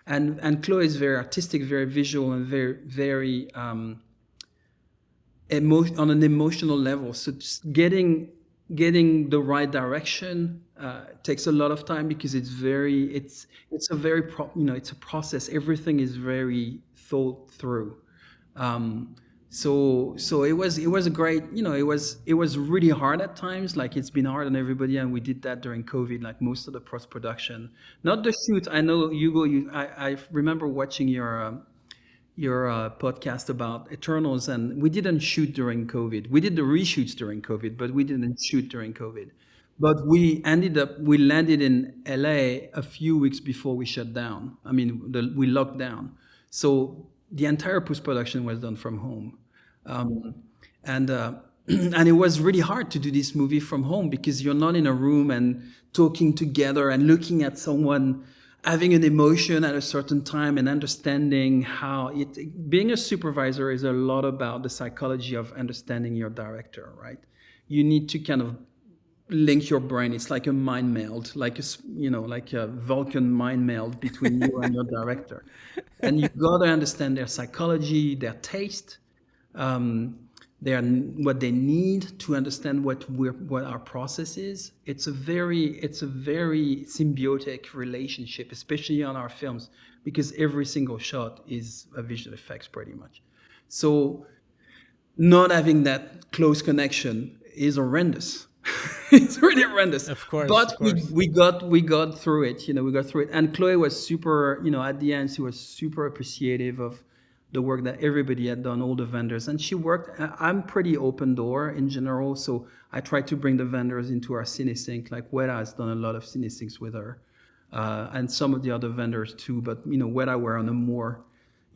Chloé is very artistic, very visual, and very on an emotional level. So just getting the right direction takes a lot of time, because it's a process. Everything is very thought through. So it was a great, it was really hard at times. Like, it's been hard on everybody, and we did that during COVID, like most of the post production, not the shoot. I know, Hugo, I remember watching your podcast about Eternals, and we didn't shoot during COVID. We did the reshoots during COVID, but we didn't shoot during COVID. But we landed in LA a few weeks before we shut down. I mean, we locked down. So the entire post-production was done from home. And it was really hard to do this movie from home, because you're not in a room and talking together and looking at someone having an emotion at a certain time and understanding how being a supervisor is a lot about the psychology of understanding your director, right? You need to kind of link your brain. It's like a mind meld, like a Vulcan mind meld between you and your director. And you gotta understand their psychology, their taste, what they need to understand what our process is. It's a very symbiotic relationship, especially on our films, because every single shot is a visual effects pretty much. So not having that close connection is horrendous. It's really horrendous. Of course. But we got through it. We got through it. And Chloé was super, at the end, she was super appreciative of the work that everybody had done, all the vendors. And she worked, I'm pretty open door in general, so I try to bring the vendors into our cineSync. Like, Weta has done a lot of cineSyncs with her, and some of the other vendors too. But, Weta were on a more,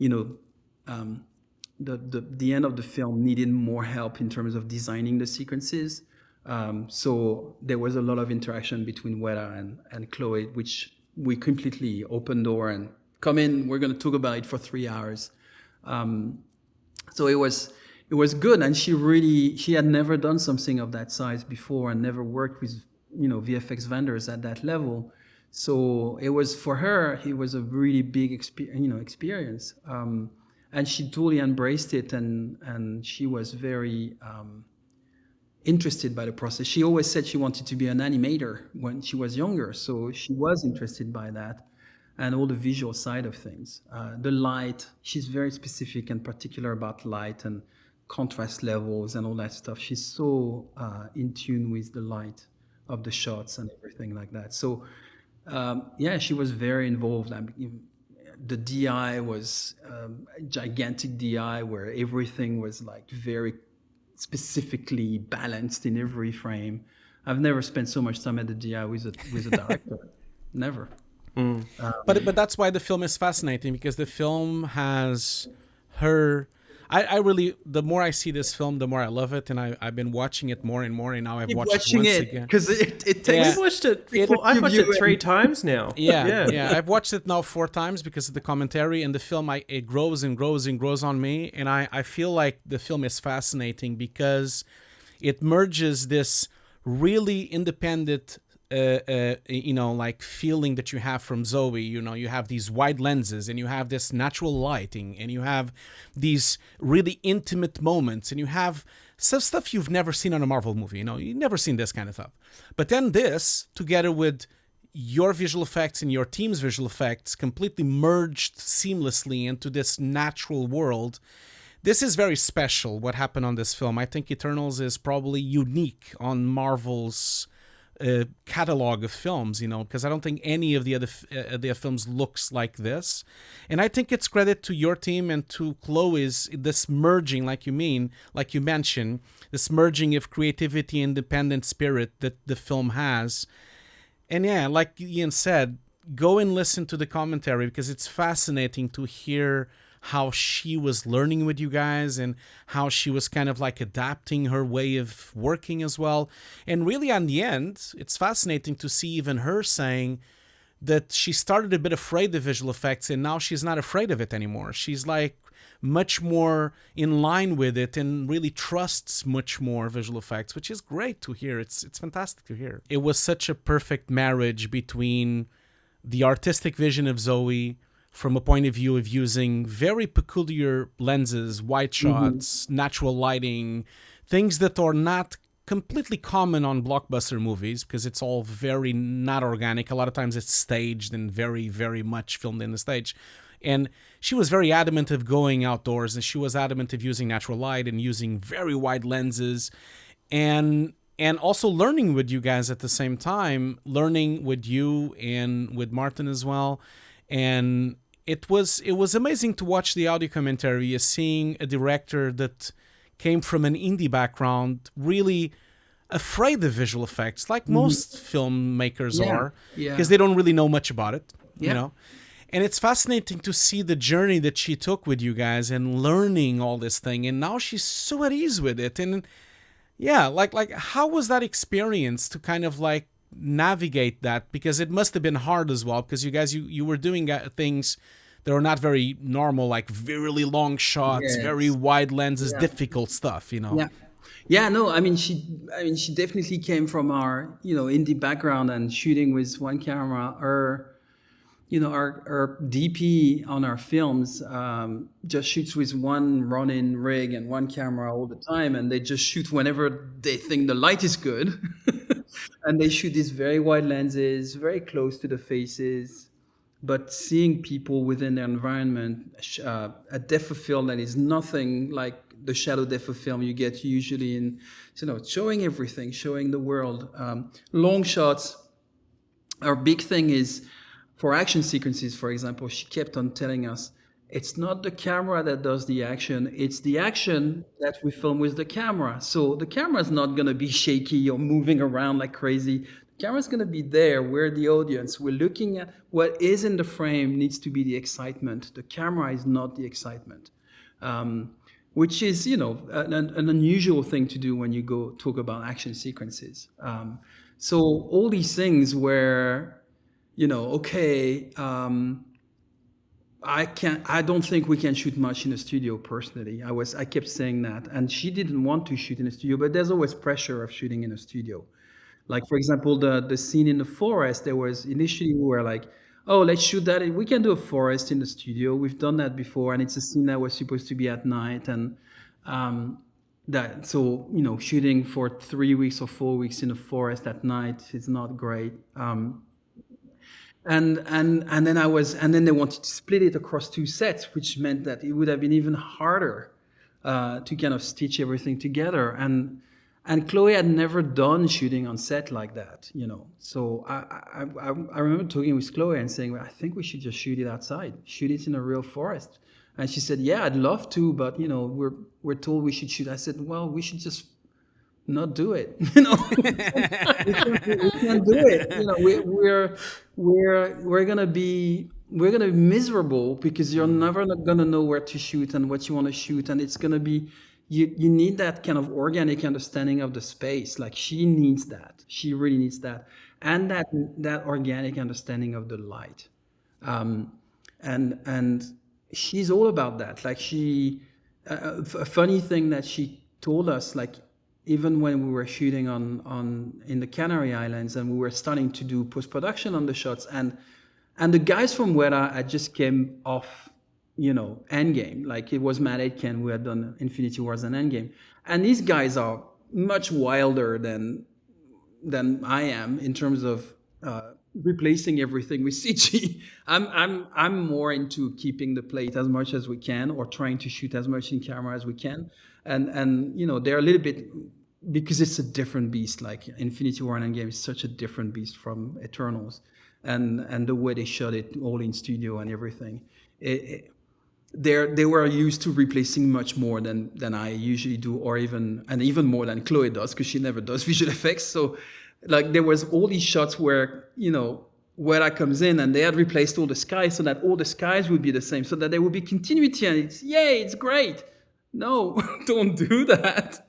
the end of the film needed more help in terms of designing the sequences. So there was a lot of interaction between Weta and Chloé, which we completely open door and come in, we're going to talk about it for 3 hours. So it was good, and she had never done something of that size before and never worked with VFX vendors at that level. So it was, for her, it was a really big experience, and she totally embraced it, and she was very interested by the process. She always said she wanted to be an animator when she was younger, so she was interested by that. And all the visual side of things. The light, she's very specific and particular about light and contrast levels and all that stuff. She's so in tune with the light of the shots and everything like that. So she was very involved. I mean, the DI was a gigantic DI where everything was like very specifically balanced in every frame. I've never spent so much time at the DI with a director. Never. But that's why the film is fascinating, because the film has her. I really, the more I see this film, the more I love it, and I've been watching it more and more, and now I've watched it once again. Because it takes. I've watched it 3 times now. Yeah. I've watched it now 4 times because of the commentary, and the film, it grows and grows and grows on me, and I feel like the film is fascinating because it merges this really independent like feeling that you have from Zoe. You have these wide lenses, and you have this natural lighting, and you have these really intimate moments, and you have some stuff you've never seen on a Marvel movie. You've never seen this kind of stuff. But then this, together with your visual effects and your team's visual effects, completely merged seamlessly into this natural world. This is very special, what happened on this film. I think Eternals is probably unique on Marvel's catalog of films, because I don't think any of the other films looks like this. And I think it's credit to your team and to Chloé's, this merging, like you mentioned, this merging of creativity and independent spirit that the film has. And yeah, like Ian said, go and listen to the commentary, because it's fascinating to hear how she was learning with you guys and how she was kind of like adapting her way of working as well. And really, on the end, it's fascinating to see even her saying that she started a bit afraid of visual effects, and now she's not afraid of it anymore. She's like much more in line with it and really trusts much more visual effects, which is great to hear. It's fantastic to hear. It was such a perfect marriage between the artistic vision of Zoe, from a point of view of using very peculiar lenses, wide shots, natural lighting, things that are not completely common on blockbuster movies, because it's all very not organic. A lot of times it's staged and very, very much filmed in the stage. And she was very adamant of going outdoors, and she was adamant of using natural light and using very wide lenses, and also learning with you guys at the same time, learning with you and with Martin as well. And it was amazing to watch the audio commentary, seeing a director that came from an indie background, really afraid of visual effects, like most filmmakers are, because they don't really know much about it, And it's fascinating to see the journey that she took with you guys and learning all this thing, and now she's so at ease with it. And yeah, like how was that experience to kind of like navigate that? Because it must have been hard as well, because you guys you were doing things that are not very normal, like really long shots, very wide lenses, difficult stuff, No, I mean she definitely came from our indie background and shooting with one camera. Our DP on our films just shoots with one Ronin rig and one camera all the time, and they just shoot whenever they think the light is good. And they shoot these very wide lenses, very close to the faces, but seeing people within their environment, a depth of field that is nothing like the shadow depth of film you get usually in, showing everything, showing the world. Long shots. Our big thing is, for action sequences, for example, she kept on telling us, it's not the camera that does the action, it's the action that we film with the camera. So the camera is not going to be shaky or moving around like crazy. The camera is going to be there. We're the audience. We're looking at what is in the frame needs to be the excitement. The camera is not the excitement, which is, an unusual thing to do when you go talk about action sequences. So all these things where, I don't think we can shoot much in a studio personally. I kept saying that, and she didn't want to shoot in a studio, but there's always pressure of shooting in a studio. Like, for example, the scene in the forest, there was initially we were like, oh, let's shoot that. We can do a forest in the studio. We've done that before, and it's a scene that was supposed to be at night, and shooting for 3 weeks or 4 weeks in a forest at night is not great. And then they wanted to split it across 2 sets, which meant that it would have been even harder to kind of stitch everything together. And Chloé had never done shooting on set like that, So I remember talking with Chloé and saying, well, I think we should just shoot it outside, shoot it in a real forest. And she said, yeah, I'd love to, but we're told we should shoot. I said, well, we should just not do it. We can't do it. We're gonna be miserable because you're never gonna know where to shoot and what you want to shoot, and it's gonna be you need that kind of organic understanding of the space. Like, she needs that. She really needs that, and that organic understanding of the light. And she's all about that. Like, a funny thing that she told us, like, even when we were shooting in the Canary Islands and we were starting to do post-production on the shots, and the guys from Weta had just came off, Endgame. Like, it was Matt Aitken who had done Infinity Wars and Endgame. And these guys are much wilder than I am in terms of replacing everything with CG. I'm more into keeping the plate as much as we can, or trying to shoot as much in camera as we can. And they're a little bit because it's a different beast. Like Infinity War and Endgame is such a different beast from Eternals, and the way they shot it all in studio and everything. They were used to replacing much more than I usually do, or even more than Chloé does, because she never does visual effects. So like there was all these shots where, where that comes in, and they had replaced all the skies so that all the skies would be the same, so that there would be continuity, and it's great. No, don't do that.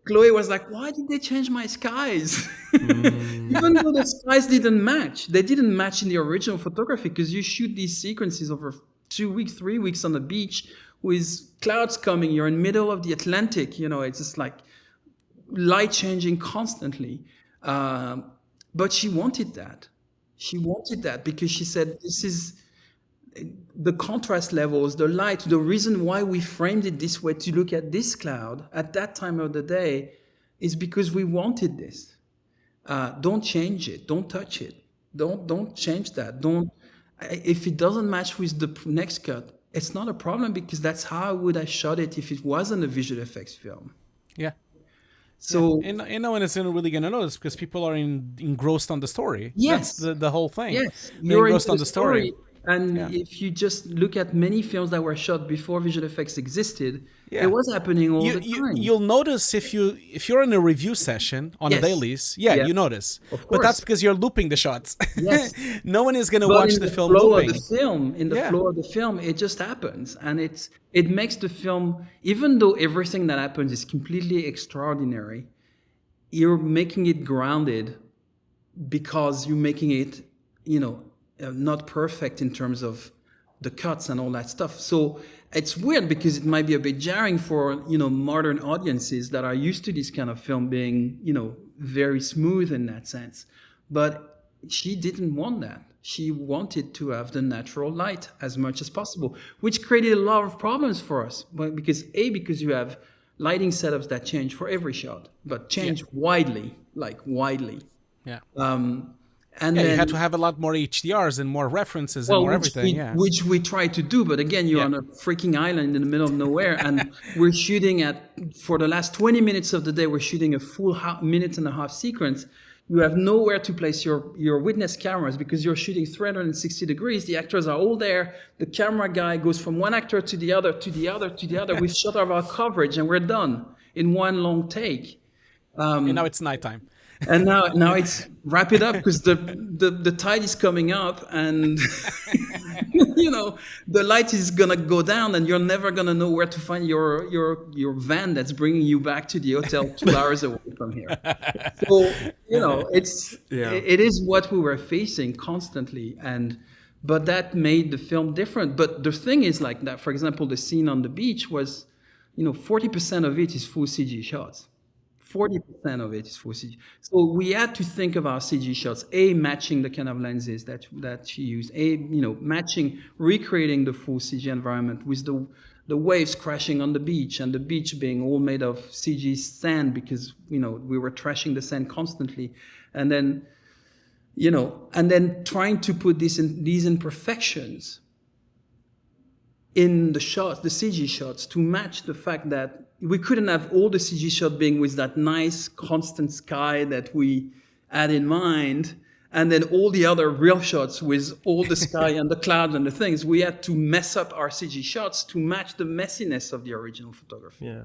Chloé was like, why did they change my skies? Even though the skies didn't match. They didn't match in the original photography, because you shoot these sequences over 2 weeks, 3 weeks on the beach with clouds coming. You're in the middle of the Atlantic. It's just like light changing constantly. But she wanted that. She wanted that because she said, this is the contrast levels, the light, the reason why we framed it this way to look at this cloud at that time of the day is because we wanted this. Don't change it. Don't touch it. Don't change that. If it doesn't match with the next cut, it's not a problem, because that's how I would have shot it if it wasn't a visual effects film. Yeah. So and no one is really going to notice, because people are engrossed on the story. Yes. That's the whole thing. Yes. They're engrossed on the story. And if you just look at many films that were shot before visual effects existed, it was happening all the time. You'll notice if you're in a review session on a dailies, you notice. But that's because you're looping the shots. Yes. No one is going to watch the film looping. In the flow of the film, it just happens. And it makes the film, even though everything that happens is completely extraordinary, you're making it grounded, because you're making it, not perfect in terms of the cuts and all that stuff. So it's weird, because it might be a bit jarring for, modern audiences that are used to this kind of film being, very smooth in that sense. But she didn't want that. She wanted to have the natural light as much as possible, which created a lot of problems for us. But because you have lighting setups that change for every shot, but change widely. Yeah. And then you had to have a lot more HDRs and more references and more everything. Which we try to do, but again, you're on a freaking island in the middle of nowhere, and we're shooting for the last 20 minutes of the day, we're shooting a full minute and a half sequence. You have nowhere to place your witness cameras, because you're shooting 360 degrees. The actors are all there. The camera guy goes from one actor to the other, to the other, to the other. We've shot our coverage, and we're done in one long take. And now it's nighttime. And now it's wrap it up, because the tide is coming up, and the light is gonna go down, and you're never gonna know where to find your van that's bringing you back to the hotel 2 hours away from here. So it is what we were facing constantly, but that made the film different. But the thing is, like that, for example, the scene on the beach was, 40% of it is full CG shots. 40% of it is full CG. So we had to think of our CG shots, matching the kind of lenses that she used, recreating the full CG environment with the waves crashing on the beach, and the beach being all made of CG sand, because, we were trashing the sand constantly. And then, trying to put these imperfections in the shots, the CG shots, to match the fact that we couldn't have all the CG shot being with that nice constant sky that we had in mind, and then all the other real shots with all the sky and the clouds and the things. We had to mess up our CG shots to match the messiness of the original photography. Yeah.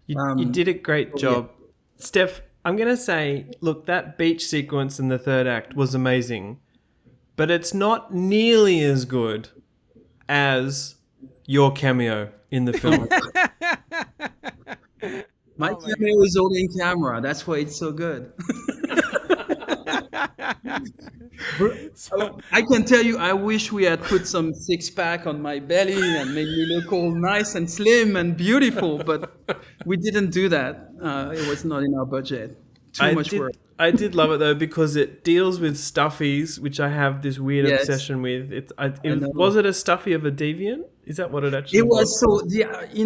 You did a great job. Yeah. Steph, I'm going to say, look, that beach sequence in the third act was amazing, but it's not nearly as good as your cameo in the film. My cameo is all in camera. That's why it's so good. I can tell you, I wish we had put some six-pack on my belly and made me look all nice and slim and beautiful, but we didn't do that. It was not in our budget. Too much work. I did love it though, because it deals with stuffies, which I have this weird obsession with. Was it a stuffy of a deviant? Is that what it actually was? So,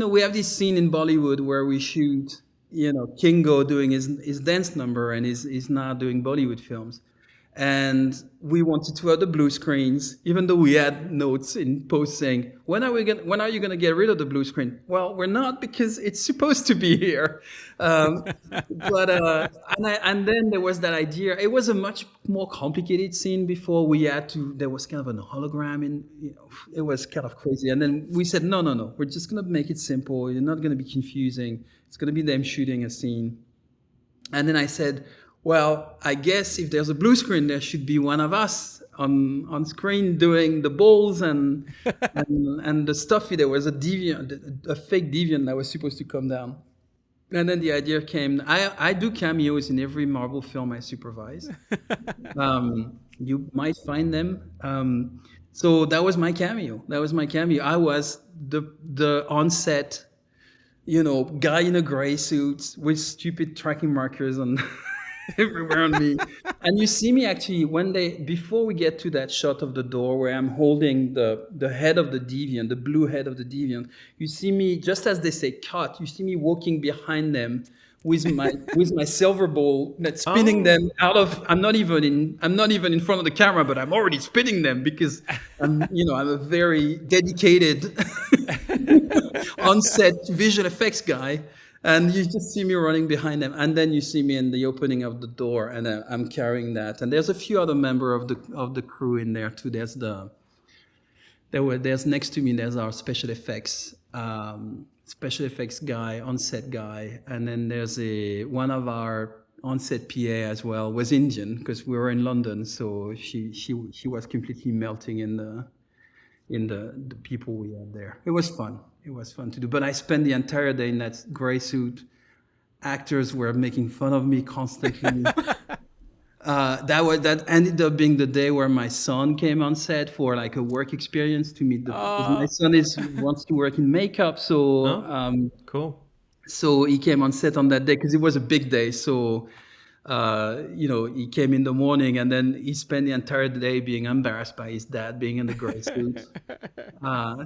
we have this scene in Bollywood where we shoot, Kingo doing his dance number, and he's now doing Bollywood films. And we wanted to have the blue screens, even though we had notes in post saying, when are you going to get rid of the blue screen? Well, we're not, because it's supposed to be here. And then there was that idea. It was a much more complicated scene before. There was kind of an hologram it was kind of crazy. And then we said, no, we're just going to make it simple. You're not going to be confusing. It's going to be them shooting a scene. And then I said, well, I guess if there's a blue screen, there should be one of us on screen doing the balls and the stuff. There was a fake deviant that was supposed to come down. And then the idea came. I do cameos in every Marvel film I supervise. You might find them. So that was my cameo. I was the on-set, guy in a gray suit with stupid tracking markers on everywhere on me. And you see me actually before we get to that shot of the door where I'm holding the head of the deviant, the blue head of the deviant, you see me, just as they say cut, you see me walking behind them with my silver ball, that's spinning them out of. I'm not even in front of the camera, but I'm already spinning them because I'm a very dedicated on-set visual effects guy. And you just see me running behind them, and then you see me in the opening of the door, and I'm carrying that. And there's a few other members of the crew in there too. There's next to me. There's our special effects guy, on-set guy, and then there's one of our on-set PA as well was Indian because we were in London, so she was completely melting in the people we had there. It was fun. It was fun to do. But I spent the entire day in that gray suit. Actors were making fun of me constantly. That ended up being the day where my son came on set for like a work experience to meet because my son wants to work in makeup. So cool. So he came on set on that day because it was a big day. So he came in the morning and then he spent the entire day being embarrassed by his dad being in the gray suit.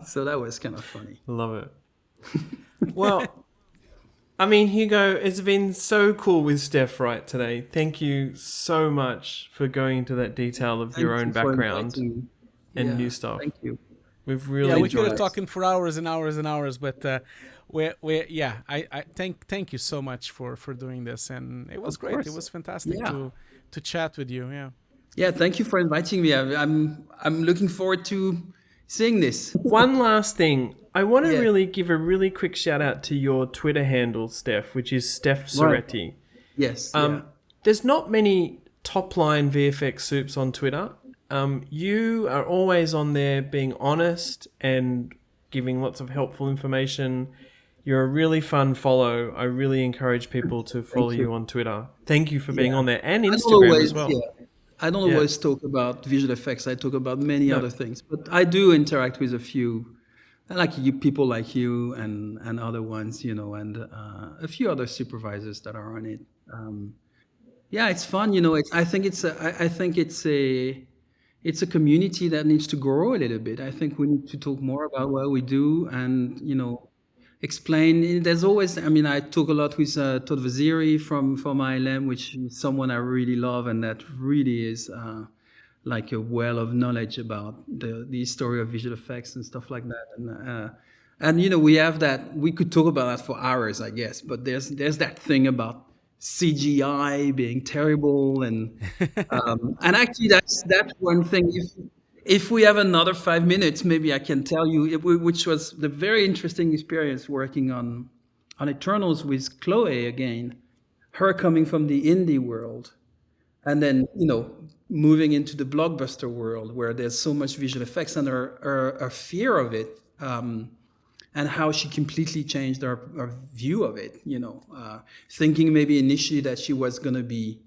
So that was kind of funny. Love it. Well, I mean, Hugo, it's been so cool with Steph right today. Thank you so much for going into that detail of your own background and new stuff. Thank you. We've really we could enjoyed have talking for hours and hours and hours, but I thank you so much for doing this, and it was great. It was fantastic to chat with you. Yeah, thank you for inviting me. I'm looking forward to seeing this. One last thing, I want to really give a really quick shout out to your Twitter handle, Steph, which is Stef Ceretti. Right. Yes. There's not many top line VFX soups on Twitter. You are always on there being honest and giving lots of helpful information. You're a really fun follow. I really encourage people to follow you on Twitter. Thank you for being on there and Instagram as well. I don't always talk about visual effects. I talk about many other things, but I do interact with a few, like you, people like you and other ones, and a few other supervisors that are on it. It's fun. I think it's a community that needs to grow a little bit. I think we need to talk more about what we do and, explain. There's always, I talk a lot with Todd Vaziri from ILM, which is someone I really love, and that really is like a well of knowledge about the history of visual effects and stuff like that. And we have that. We could talk about that for hours, I guess. But there's that thing about CGI being terrible, and actually that's one thing. If we have another 5 minutes, maybe I can tell you, which was the very interesting experience working on Eternals with Chloé again. Her coming from the indie world, and then moving into the blockbuster world where there's so much visual effects, and her fear of it. And how she completely changed our view of it, thinking maybe initially that she was going to be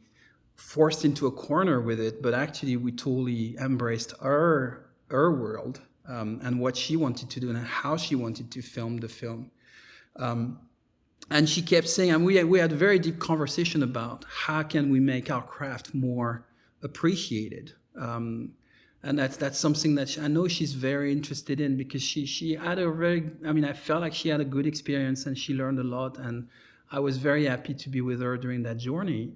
forced into a corner with it, but actually we totally embraced her world and what she wanted to do and how she wanted to film the film. And she kept saying, and we had a very deep conversation about how can we make our craft more appreciated. And that's something that I know she's very interested in, because she had I felt like she had a good experience and she learned a lot, and I was very happy to be with her during that journey.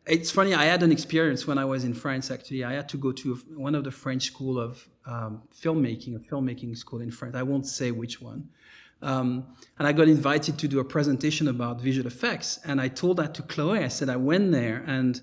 it's funny. I had an experience when I was in France. Actually, I had to go to one of the French school of filmmaking, a filmmaking school in France. I won't say which one. And I got invited to do a presentation about visual effects. And I told that to Chloé. I said I went there, and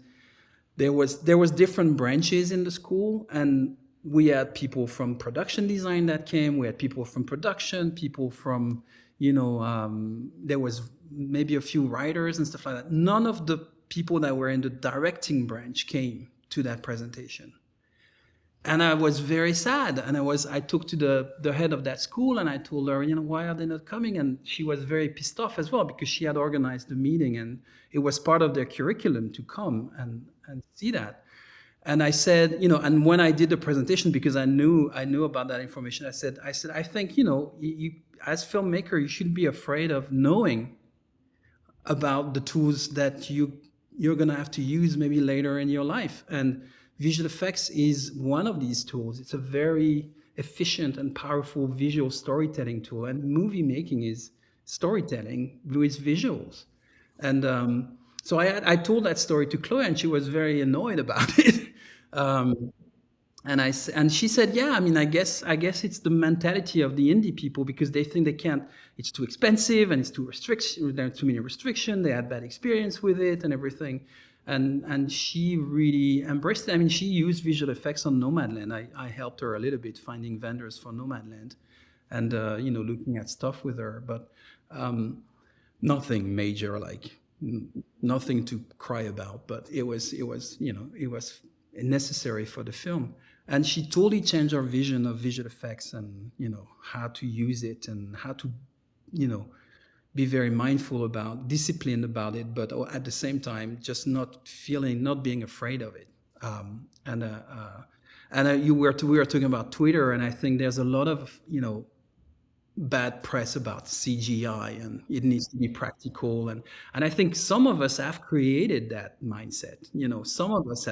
there was different branches in the school, and we had people from production design that came. We had people from production, people from there was maybe a few writers and stuff like that. None of the people that were in the directing branch came to that presentation. And I was very sad. And I talked to the head of that school, and I told her, why are they not coming? And she was very pissed off as well, because she had organized the meeting and it was part of their curriculum to come and see that. And I said, and when I did the presentation, because I knew about that information, I said, I think, you as filmmaker, you shouldn't be afraid of knowing about the tools that you're going to have to use maybe later in your life. And visual effects is one of these tools. It's a very efficient and powerful visual storytelling tool. And movie making is storytelling with visuals. And so I told that story to Chloé, and she was very annoyed about it. And she said, yeah, I guess it's the mentality of the indie people, because they think they can't, it's too expensive and it's too there are too many restrictions. They had bad experience with it and everything. And she really embraced it. She used visual effects on Nomadland. I helped her a little bit finding vendors for Nomadland and, looking at stuff with her, but nothing major, like nothing to cry about, but it was necessary for the film. And she totally changed our vision of visual effects and, how to use it and how to, be very mindful about, disciplined about it, but at the same time, just not being afraid of it. We were talking about Twitter, and I think there's a lot of, bad press about CGI, and it needs to be practical. And I think some of us have created that mindset. Some of us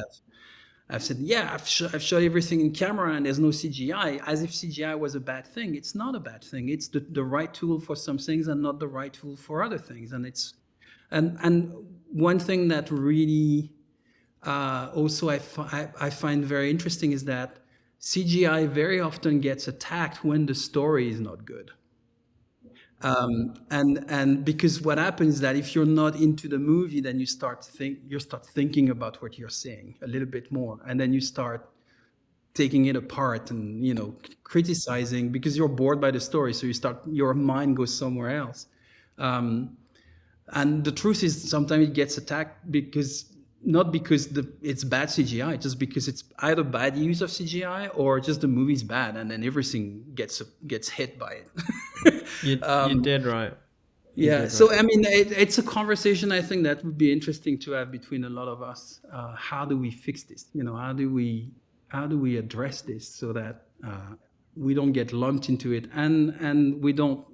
I've said, yeah, I've shot everything in camera and there's no CGI, as if CGI was a bad thing. It's not a bad thing. It's the right tool for some things and not the right tool for other things. And one thing that really also I find very interesting is that CGI very often gets attacked when the story is not good. And because what happens is that if you're not into the movie, then you start thinking about what you're seeing a little bit more, and then you start taking it apart and criticizing because you're bored by the story. So your mind goes somewhere else. And the truth is sometimes it gets attacked not because it's bad CGI, just because it's either bad use of CGI or just the movie's bad, and then everything gets hit by it. You're dead right. Yeah. So it's a conversation I think that would be interesting to have between a lot of us. How do we fix this? How do we address this so that we don't get lumped into it, and we don't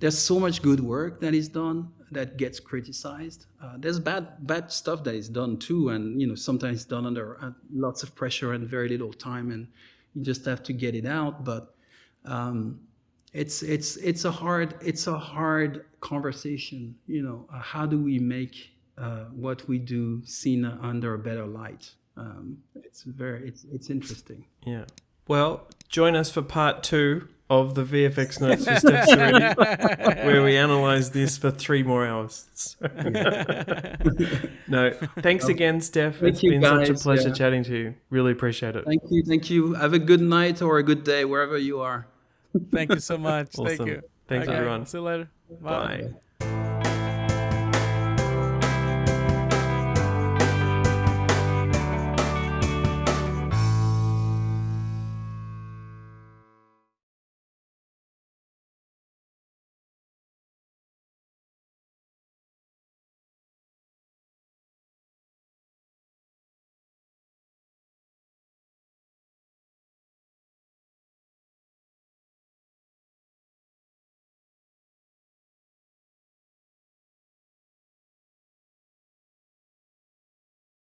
there's so much good work that is done that gets criticized. There's bad stuff that is done too, and sometimes done under lots of pressure and very little time, and you just have to get it out. But it's a hard conversation. How do we make what we do seen under a better light? It's interesting. Yeah. Well, join us for part 2 of the VFX Notes with Stef Ceretti, where we analyze this for 3 more hours. No, thanks again, Steph. It's been such a pleasure chatting to you. Really appreciate it. Thank you. Have a good night or a good day wherever you are. Thank you so much. Awesome. Thank you. Thanks, everyone. See you later. Bye.